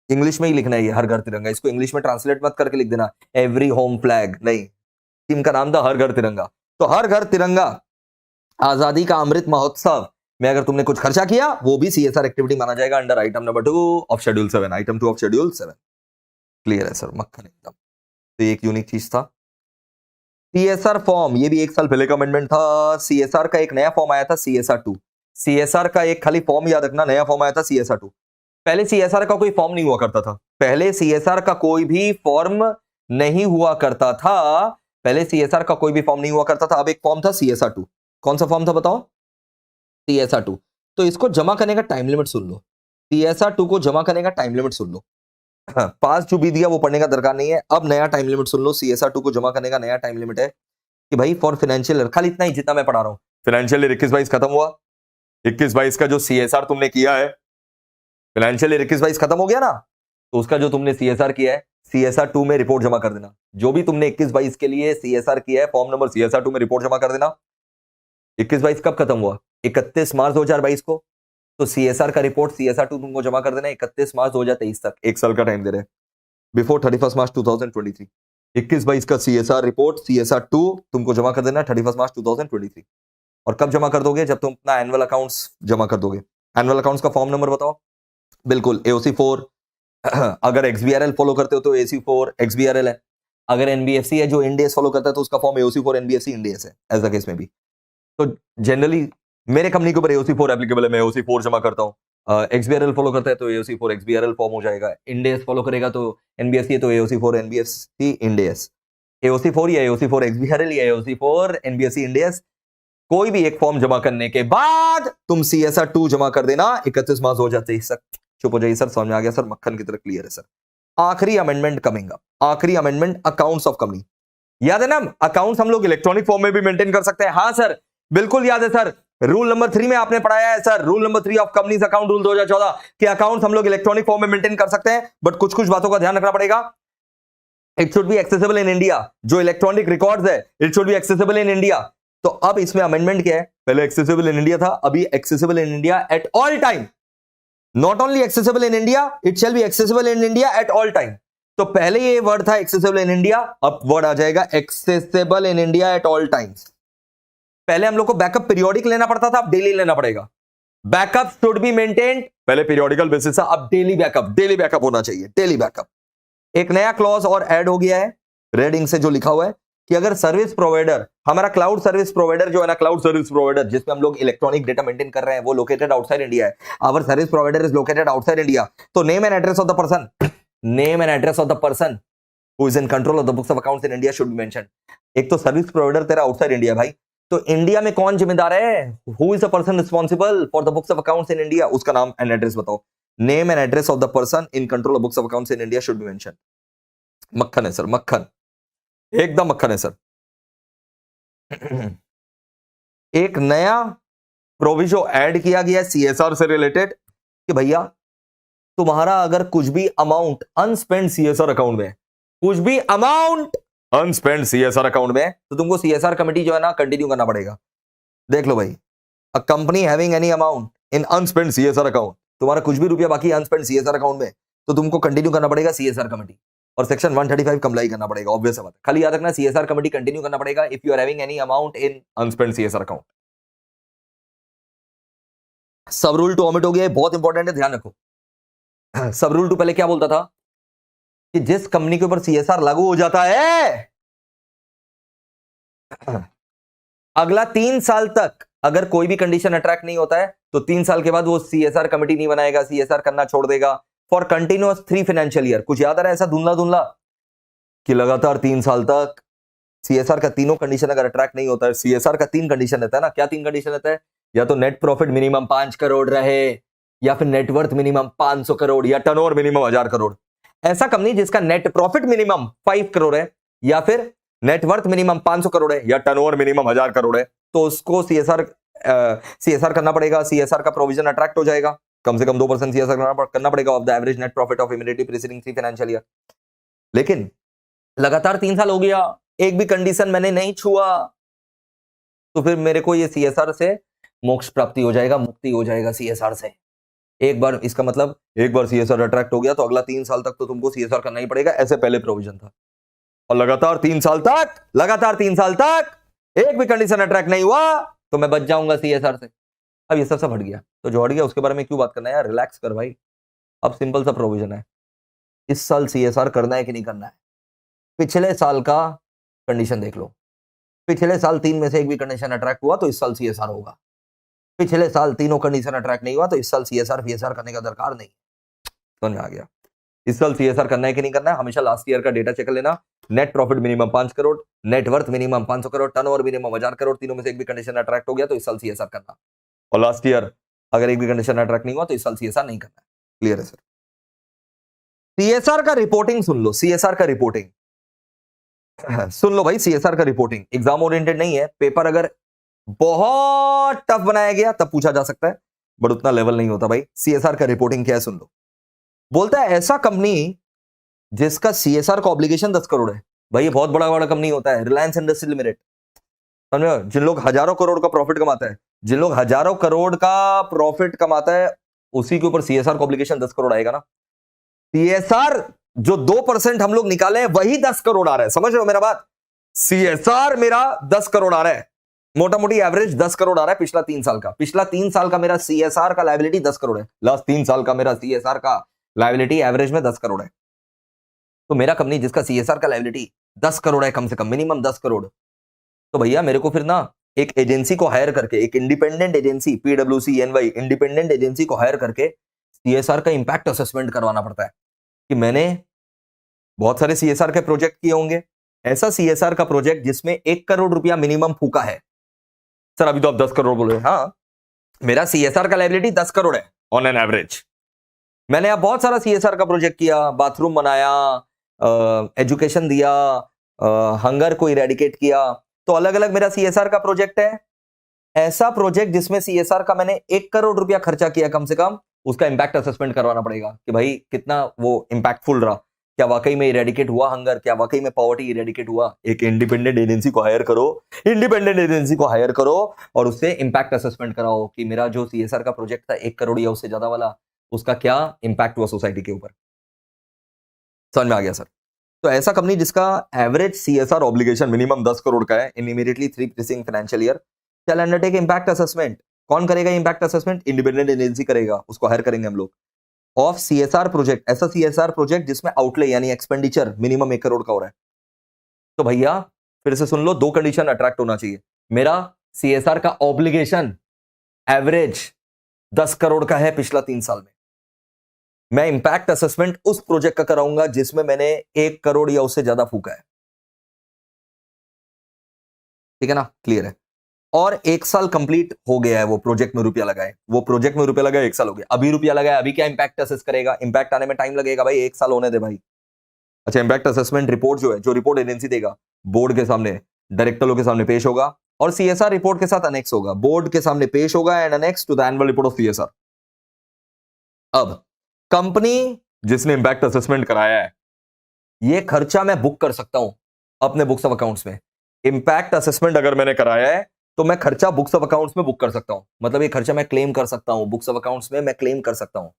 इंग्लिश में ही लिखना है ये, हर घर तिरंगा, इसको इंग्लिश में ट्रांसलेट मत करके लिख देना एवरी होम फ्लैग, नहीं, टीम का नाम था हर घर तिरंगा। तो हर घर तिरंगा आजादी का अमृत महोत्सव में अगर तुमने कुछ खर्चा किया वो भी सीएसआर एक्टिविटी माना जाएगा under item number 2 of schedule 7, item 2 of schedule 7। Clear है सर, मक्खन एकदम। तो ये एक यूनिक चीज था। सीएसआर फॉर्म, ये भी एक साल पहले का अमेंडमेंट था। सीएसआर का एक नया फॉर्म आया था, सीएसआर 2। सीएसआर का एक खाली फॉर्म याद रखना, नया फॉर्म आया था सीएसआर 2। पहले सीएसआर का कोई फॉर्म नहीं हुआ करता था, पहले सीएसआर का कोई भी फॉर्म नहीं हुआ करता था, पहले सीएसआर का कोई भी फॉर्म नहीं हुआ करता था। अब एक फॉर्म था सीएसआर 2। कौन सा फॉर्म था बताओ? सीएसआर 2। तो इसको जमा करने का टाइम लिमिट सुन लो, सीएसआर 2 को जमा करने का टाइम लिमिट सुन लो। पास जो भी दिया वो पढ़ने का दरकार नहीं है, अब नया टाइम लिमिट सुन लो। सीएसआर 2 को जमा करने का नया टाइम लिमिट है कि भाई फॉर फाइनेंशियल ईयर, खाली इतना ही जितना मैं पढ़ा रहा हूं, फाइनेंशियल ईयर 21-22 खत्म हुआ, 21-22 का जो सीएसआर तुमने किया है, फाइनेंशियल ईयर 21-22 खत्म हो गया ना, तो उसका जो तुमने सीएसआर किया है सीएसआर 2 में रिपोर्ट जमा कर देना। जो भी तुमने 21-22 के लिए सीएसआर किया है, फॉर्म नंबर सीएसआर 2 में रिपोर्ट जमा कर देना। 21-22 कब खत्म हुआ? 31 मार्च 2022 को। तो सीएसआर का रिपोर्ट सीएसआर 2 तुमको जमा कर देना 31 मार्च 2023 तक, एक साल का टाइम दे रहे हैं, बिफोर 31 मार्च 2023। 21-22 का सीएसआर रिपोर्ट सीएसआर 2 तुमको जमा कर देना 31 मार्च 2023। और कब जमा कर दोगे? जब तुम अपना एनुअल अकाउंट्स जमा कर दोगे। एनुअल अकाउंट्स का फॉर्म नंबर बताओ। बिल्कुल AOC 4, अगर XBRL फॉलो करते हो तो AOC 4 XBRL है, अगर NBFC है जो IND-AS फॉलो करता है तो उसका फॉर्म AOC 4 NBFC IND-AS है, एज द केस में भी। तो जनरली मेरे कंपनी के ऊपर AOC 4 एप्लीकेबल है, मैं AOC 4 जमा करता हूँ। XBRL फॉलो करता है तो AOC 4 XBRL फॉर्म हो जाएगा, IND-AS फॉलो करेगा तो NBFC है तो AOC 4 NBFC IND-AS, AOC 4 या AOC 4 XBRL या AOC 4 NBFC IND-AS, कोई भी एक फॉर्म जमा करने के बाद तुम सीएसआर 2 जमा कर देना 31 मार्च 2023 तक। चुप हो जाइए सर, समझ में आ गया सर, मक्खन की तरह क्लियर है सर। आखिरी अमेंडमेंट कमिंग अप, आखिरी अमेंडमेंट अकाउंट्स ऑफ कंपनी। याद है ना, अकाउंट्स हम लोग इलेक्ट्रॉनिक फॉर्म में भी मेंटेन कर सकते हैं। हाँ सर, बिल्कुल याद है सर। रूल नंबर 3 में आपने पढ़ाया है sir, rule number 3 of companies account rule 2014 कि अकाउंट्स हम लोग इलेक्ट्रॉनिक फॉर्म में मेंटेन कर सकते हैं, बट कुछ कुछ बातों का ध्यान रखना पड़ेगा। It should be accessible in India, जो इलेक्ट्रॉनिक रिकॉर्ड्स है it should be accessible in India. तो अब इसमें अमेंडमेंट क्या है, पहले एक्सेसिबल इन इंडिया था, अभी accessible in India at all time. Not only accessible in India, it shall be accessible in India at all time. तो पहले ये वर्ड था एक्सेसिबल इन इंडिया, अब वर्ड आ जाएगा accessible in India at all times. पहले हम लोग को बैकअप पीरियोडिक लेना पड़ता था, अब डेली लेना पड़ेगा। बैकअप शुड बी मेंटेन्ड, पहले पीरियोडिकल बेसिस था, अब डेली बैकअप होना चाहिए, डेली बैकअप। एक नया क्लॉज और ऐड हो गया है रेड इंक से जो लिखा हुआ है कि अगर सर्विस प्रोवाइडर, हमारा क्लाउड सर्विस प्रोवाइडर जो है ना, क्लाउड सर्विस प्रोवाइडर जिसमें हम लोग इलेक्ट्रॉनिक डेटा मेंटेन कर रहे हैं, वो लोकेटेड आउटसाइड इंडिया है, our service provider is located outside India, तो name and address of the person who is in control of the books of accounts in India should be mentioned. एक तो service provider तेरा outside India भाई, तो India में कौन जिम्मेदार है, who is the person responsible for the books of accounts in India, उसका नाम एंड एड्रेस बताओ। Name and address of the person in control of books of accounts in India should be mentioned. मक्खन है sir, मक्खन, एकदम मक्खन है sir. एक नया प्रोविजो ऐड किया गया सीएसआर से रिलेटेड कि भैया तुम्हारा अगर कुछ भी अमाउंट अनस्पेंड सीएसआर अकाउंट में, कुछ भी अमाउंट अनस्पेंड सीएसआर अकाउंट में, तो तुमको सीएसआर कमेटी जो है ना कंटिन्यू करना पड़ेगा। देख लो भाई, a company having any amount in unspent CSR account, तुम्हारा कुछ भी रुपया बाकी अनस्पेंड सीएसआर अकाउंट में, तो तुमको कंटिन्यू करना पड़ेगा सीएसआर कमेटी, और सेक्शन 135 कंप्लाई करना पड़ेगा। ऑब्वियस बात है, खाली याद रखना सीएसआर कमेटी कंटिन्यू करना पड़ेगा if you are having any amount in unspent CSR account. सब रूल 2 ओमिट हो गया है, बहुत इंपॉर्टेंट है, ध्यान रखो। सब रूल 2 पहले क्या बोलता था कि जिस कंपनी के ऊपर सीएसआर लागू हो जाता है, अगला 3 साल तक अगर कोई भी कंडीशन अट्रैक्ट नहीं होता है, तो 3 साल के बाद वो सीएसआर कमेटी नहीं बनाएगा, सीएसआर करना छोड़ देगा फॉर कंटिन्यूअस 3 फाइनेंशियल ईयर। कुछ याद आ रहा है ऐसा धुंधला धुंधला कि लगातार 3 साल तक सीएसआर का तीनों कंडीशन अगर अट्रैक्ट नहीं होता है, सीएसआर का 3 कंडीशन रहता है ना, क्या 3 कंडीशन रहता है, या तो नेट प्रॉफिट मिनिमम 5 करोड़ रहे, या फिर नेटवर्थ मिनिमम 500 करोड़, या टर्नओवर मिनिमम 1000 करोड़। ऐसा कंपनी जिसका नेट प्रॉफिट मिनिमम 5 करोड़ है, या फिर नेटवर्थ मिनिमम 500 करोड़ है, या टर्नओवर मिनिमम 1000 करोड़ है, तो उसको सीएसआर करना पड़ेगा। सीएसआर का प्रोविजन अट्रैक्ट हो जाएगा, कम से कम 2% सीएसआर करना पड़ेगा of the average net profit of immediately preceding 3 financial year. लेकिन लगातार 3 साल हो गया, एक भी कंडीशन मैंने नहीं छुआ, तो फिर मेरे को ये सीएसआर से मोक्ष प्राप्ति हो जाएगा, मुक्ति हो जाएगा सीएसआर से। एक बार, इसका मतलब एक बार सीएसआर अट्रैक्ट हो गया तो अगला 3 साल तक तो तुमको सीएसआर करना ही पड़ेगा, ऐसे पहले प्रोविजन था। और लगातार 3 साल तक एक भी कंडीशन अट्रैक्ट नहीं हुआ तो मैं बच जाऊंगा सीएसआर से। अब ये सब हट गया, तो जो हट गया उसके बारे में क्यों बात करना है यार, रिलैक्स कर भाई। अब सिंपल सा प्रोविजन है, इस साल सीएसआर करना है कि नहीं करना है। पिछले साल का कंडीशन देख लो, पिछले साल 3 में से एक भी कंडीशन अट्रैक्ट हुआ तो इस साल सीएसआर होगा। पिछले साल तीनों कंडीशन अट्रैक्ट नहीं हुआ तो इस साल सीएसआर फीएसआर करने का दरकार नहीं। समझ में आ गया? इस साल सीएसआर करना है कि नहीं करना है, हमेशा लास्ट ईयर का डेटा चेक कर लेना। Net profit minimum 5 crore, net worth minimum 500 crore, turnover minimum 1000 crore, तीनों में से एक भी कंडीशन अट्रैक्ट हो गया तो इस साल सीएसआर करना। और लास्ट ईयर अगर एक भी कंडीशन अट्रैक्ट नहीं हुआ तो इस साल सीएसआर नहीं करना है। क्लियर है सर? सीएसआर का रिपोर्टिंग सुन लो, सीएसआर का रिपोर्टिंग सुन लो भाई। सीएसआर का रिपोर्टिंग एग्जाम ओरिएंटेड नहीं है, पेपर अगर बहुत टफ बनाया गया तब पूछा जा सकता है, बट उतना लेवल नहीं होता भाई। सीएसआर का रिपोर्टिंग क्या है सुन लो। बोलता है ऐसा कंपनी जिसका सीएसआर का ऑब्लिगेशन 10 करोड़ है, भाई ये बहुत बड़ा कंपनी होता है, रिलायंस इंडस्ट्री लिमिटेड, समझो, जिन लोग हजारों करोड़ का प्रॉफिट कमाता है, जिन लोग हजारों करोड़ का प्रॉफिट कमाता है उसी के ऊपर सीएसआर का ऑब्लिगेशन 10 करोड़ आएगा ना। सीएसआर जो 2% हम लोग निकाले वही 10 करोड़ आ रहा है, समझ रहे हो मेरा बात? सीएसआर मेरा 10 करोड़ आ रहा है, मोटा मोटी एवरेज 10 करोड़ आ रहा है पिछला 3 साल का। पिछला 3 साल का मेरा सीएसआर का लायबिलिटी 10 करोड़ है, लास्ट 3 साल का मेरा सीएसआर का लायबिलिटी एवरेज में 10 करोड़ है। तो मेरा कंपनी जिसका सीएसआर का लायबिलिटी 10 करोड़ है, कम से कम मिनिमम 10 करोड़, तो भैया मेरे को फिर ना एक एजेंसी को हायर करके, एक independent agency, PwC independent agency को हायर करके सीएसआर का इंपैक्ट असेसमेंट करवाना पड़ता है कि मैंने बहुत सारे सीएसआर के प्रोजेक्ट किए होंगे, ऐसा सीएसआर का प्रोजेक्ट जिसमें 1 करोड़ रुपया मिनिमम फूका है। सर अभी तो आप 10 करोड़ बोल रहे हैं। हाँ, मेरा सीएसआर का लायबिलिटी 10 करोड़ है ऑन एन एवरेज। मैंने अब बहुत सारा सीएसआर का प्रोजेक्ट किया, बाथरूम बनाया, एजुकेशन दिया, हंगर को इरेडिकेट किया, तो अलग अलग मेरा सीएसआर का प्रोजेक्ट है। ऐसा प्रोजेक्ट जिसमें सीएसआर का मैंने 1 करोड़ रुपया खर्चा किया कम से कम, उसका इंपैक्ट असेसमेंट करवाना पड़ेगा कि भाई कितना वो इंपैक्टफुल रहा, क्या वाकई में इरेडिकेट हुआ हंगर, क्या वाकई में पॉवर्टी इरेडिकेट हुआ। एक इंडिपेंडेंट एजेंसी को हायर करो, और उससे इंपैक्ट असेसमेंट कराओ कि मेरा जो सीएसआर का प्रोजेक्ट था 1 करोड़ या उससे ज्यादा वाला, उसका क्या इंपैक्ट हुआ सोसाइटी के ऊपर। समझ में आ गया सर। तो ऐसा कंपनी जिसका average CSR obligation minimum 10 crore का है इन इमीडिएटली 3 प्रीसिंग फाइनेंशियल ईयर, शैल अंडरटेक इंपैक्ट असेसमेंट। कौन करेगा इंपैक्ट असेसमेंट? इंडिपेंडेंट एजेंसी करेगा, उसको हायर करेंगे हम लोग। ऑफ सीएसआर प्रोजेक्ट, ऐसा सीएसआर प्रोजेक्ट जिसमें आउटले यानी एक्सपेंडिचर मिनिमम 1 करोड़ का हो रहा है। तो भैया फिर से सुन लो, 2 कंडीशन अट्रैक्ट होना चाहिए। मेरा सीएसआर का ऑब्लिगेशन एवरेज 10 करोड़ का है पिछला 3 साल में। मैं इंपैक्ट असेसमेंट उस प्रोजेक्ट का कराऊंगा जिसमें मैंने 1 करोड़ या उससे ज्यादा फूका है। ठीक है ना, क्लियर है। और 1 साल कंप्लीट हो गया है, वो प्रोजेक्ट में रुपया लगाए, 1 साल हो गया, अभी रुपया लगाया, अभी क्या इंपैक्ट असेस करेगा? इंपैक्ट आने में टाइम लगेगा भाई, 1 साल होने दे भाई। अच्छा, इंपैक्ट असेसमेंट रिपोर्ट जो है, जो रिपोर्ट एजेंसी देगा, बोर्ड के सामने, डायरेक्टरों के सामने पेश होगा और सीएसआर रिपोर्ट के साथ अनेक्स होगा, बोर्ड के सामने पेश होगा and annex to the annual report of CSR. अब कंपनी जिसने इंपैक्ट असेसमेंट कराया है, ये खर्चा मैं बुक कर सकता हूं अपने बुक्स ऑफ अकाउंट्स में। इंपैक्ट असेसमेंट अगर मैंने कराया है तो मैं खर्चा बुक्स ऑफ अकाउंट्स में बुक कर सकता हूं, मतलब ये खर्चा मैं क्लेम कर सकता हूं, बुक्स ऑफ अकाउंट्स में मैं क्लेम कर सकता हूं।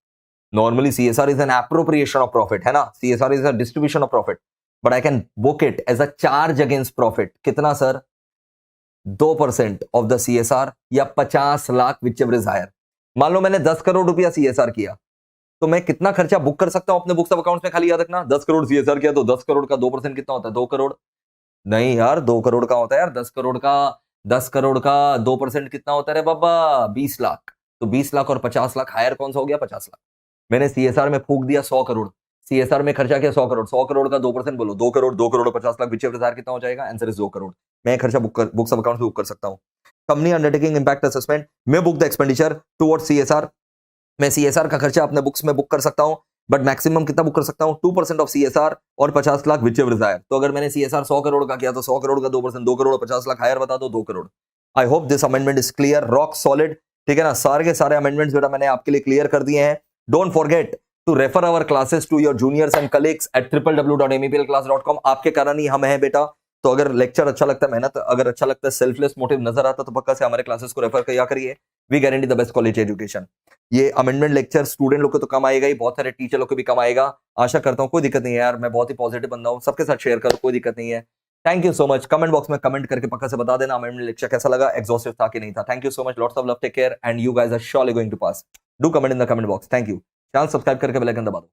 Normally CSR is an appropriation of profit, है ना, CSR is a distribution of profit, but I can book it as a charge against profit. कितना सर? 2% ऑफ द सीएसआर या 50 lakh, whichever is higher. मान लो मैंने 10 करोड़ रुपया CSR किया, तो मैं कितना खर्चा बुक कर सकता हूं अपने बुक्स ऑफ अकाउंट्स में? खाली याद रखना, 10 करोड़ सीएसआर किया तो 10 करोड़ का 2% कितना होता है? 2 करोड़। नहीं यार, 2 करोड़ का होता है यार, 10 करोड़ का 2% कितना होता है रे बाबा? 20 लाख। तो 20 लाख और 50 लाख, हायर कौन सा हो गया? 50 लाख। मैंने सीएसआर में फूक दिया 100 करोड़, सीएसआर में खर्चा किया 100 करोड़, 100 करोड़ का 2% बोलो, 2 करोड़, 2 करोड़ 50 लाख, विच एवर कितना हो जाएगा? Answer is 2 crore. मैं खर्चा बुक्स ऑफ अकाउंट बुक कर सकता हूं। कंपनी अंडरटेकिंग इंपैक्ट असेसमेंट, मैं book the expenditure towards CSR. मैं सीएसआर का खर्चा अपने बुक्स में बुक कर सकता हूं, बट मैक्सिमम कितना बुक कर सकता हूं? 2% ऑफ सीएसआर और 50 lakh, whichever is higher. तो अगर मैंने सीएसआर 100 करोड़ का किया तो 100 करोड़ का 2%, 2 करोड़ 50 लाख, हायर बता दो 2 crore. I hope this amendment is clear, rock solid. ठीक है ना, सारे के सारे अमेंडमेंट्स बेटा मैंने आपके लिए क्लियर कर दिए हैं। Don't forget to refer our classes to your juniors and colleagues at www.meplclass.com। आपके कारण ही हम हैं बेटा। तो अगर लेक्चर अच्छा लगता है, मेहनत अगर अच्छा लगता है, सेल्फलेस मोटिव नजर आता तो पक्का से हमारे क्लासेस को रेफर किया करिए। We guarantee the best college education. ये अमेंडमेंट लेक्चर स्टूडेंट लोग को तो कम आएगा ही, बहुत सारे टीचर लोग को भी कम आएगा। आशा करता हूँ, कोई दिक्कत नहीं है यार, मैं बहुत ही पॉजिटिव बंदा हूँ, सबके साथ शेयर करो, कोई दिक्कत नहीं है। Thank you so much. Comment box में कमेंट करके पक्का से बता देना अमेंडमेंट लेक्चर कैसा लगा, एग्जॉस्टिव था कि नहीं था। Thank you so much, lots of love, take care and you guys are surely going to pass. Do comment in the comment box. Thank you. Channel subscribe करके बेल आइकन दबा दो।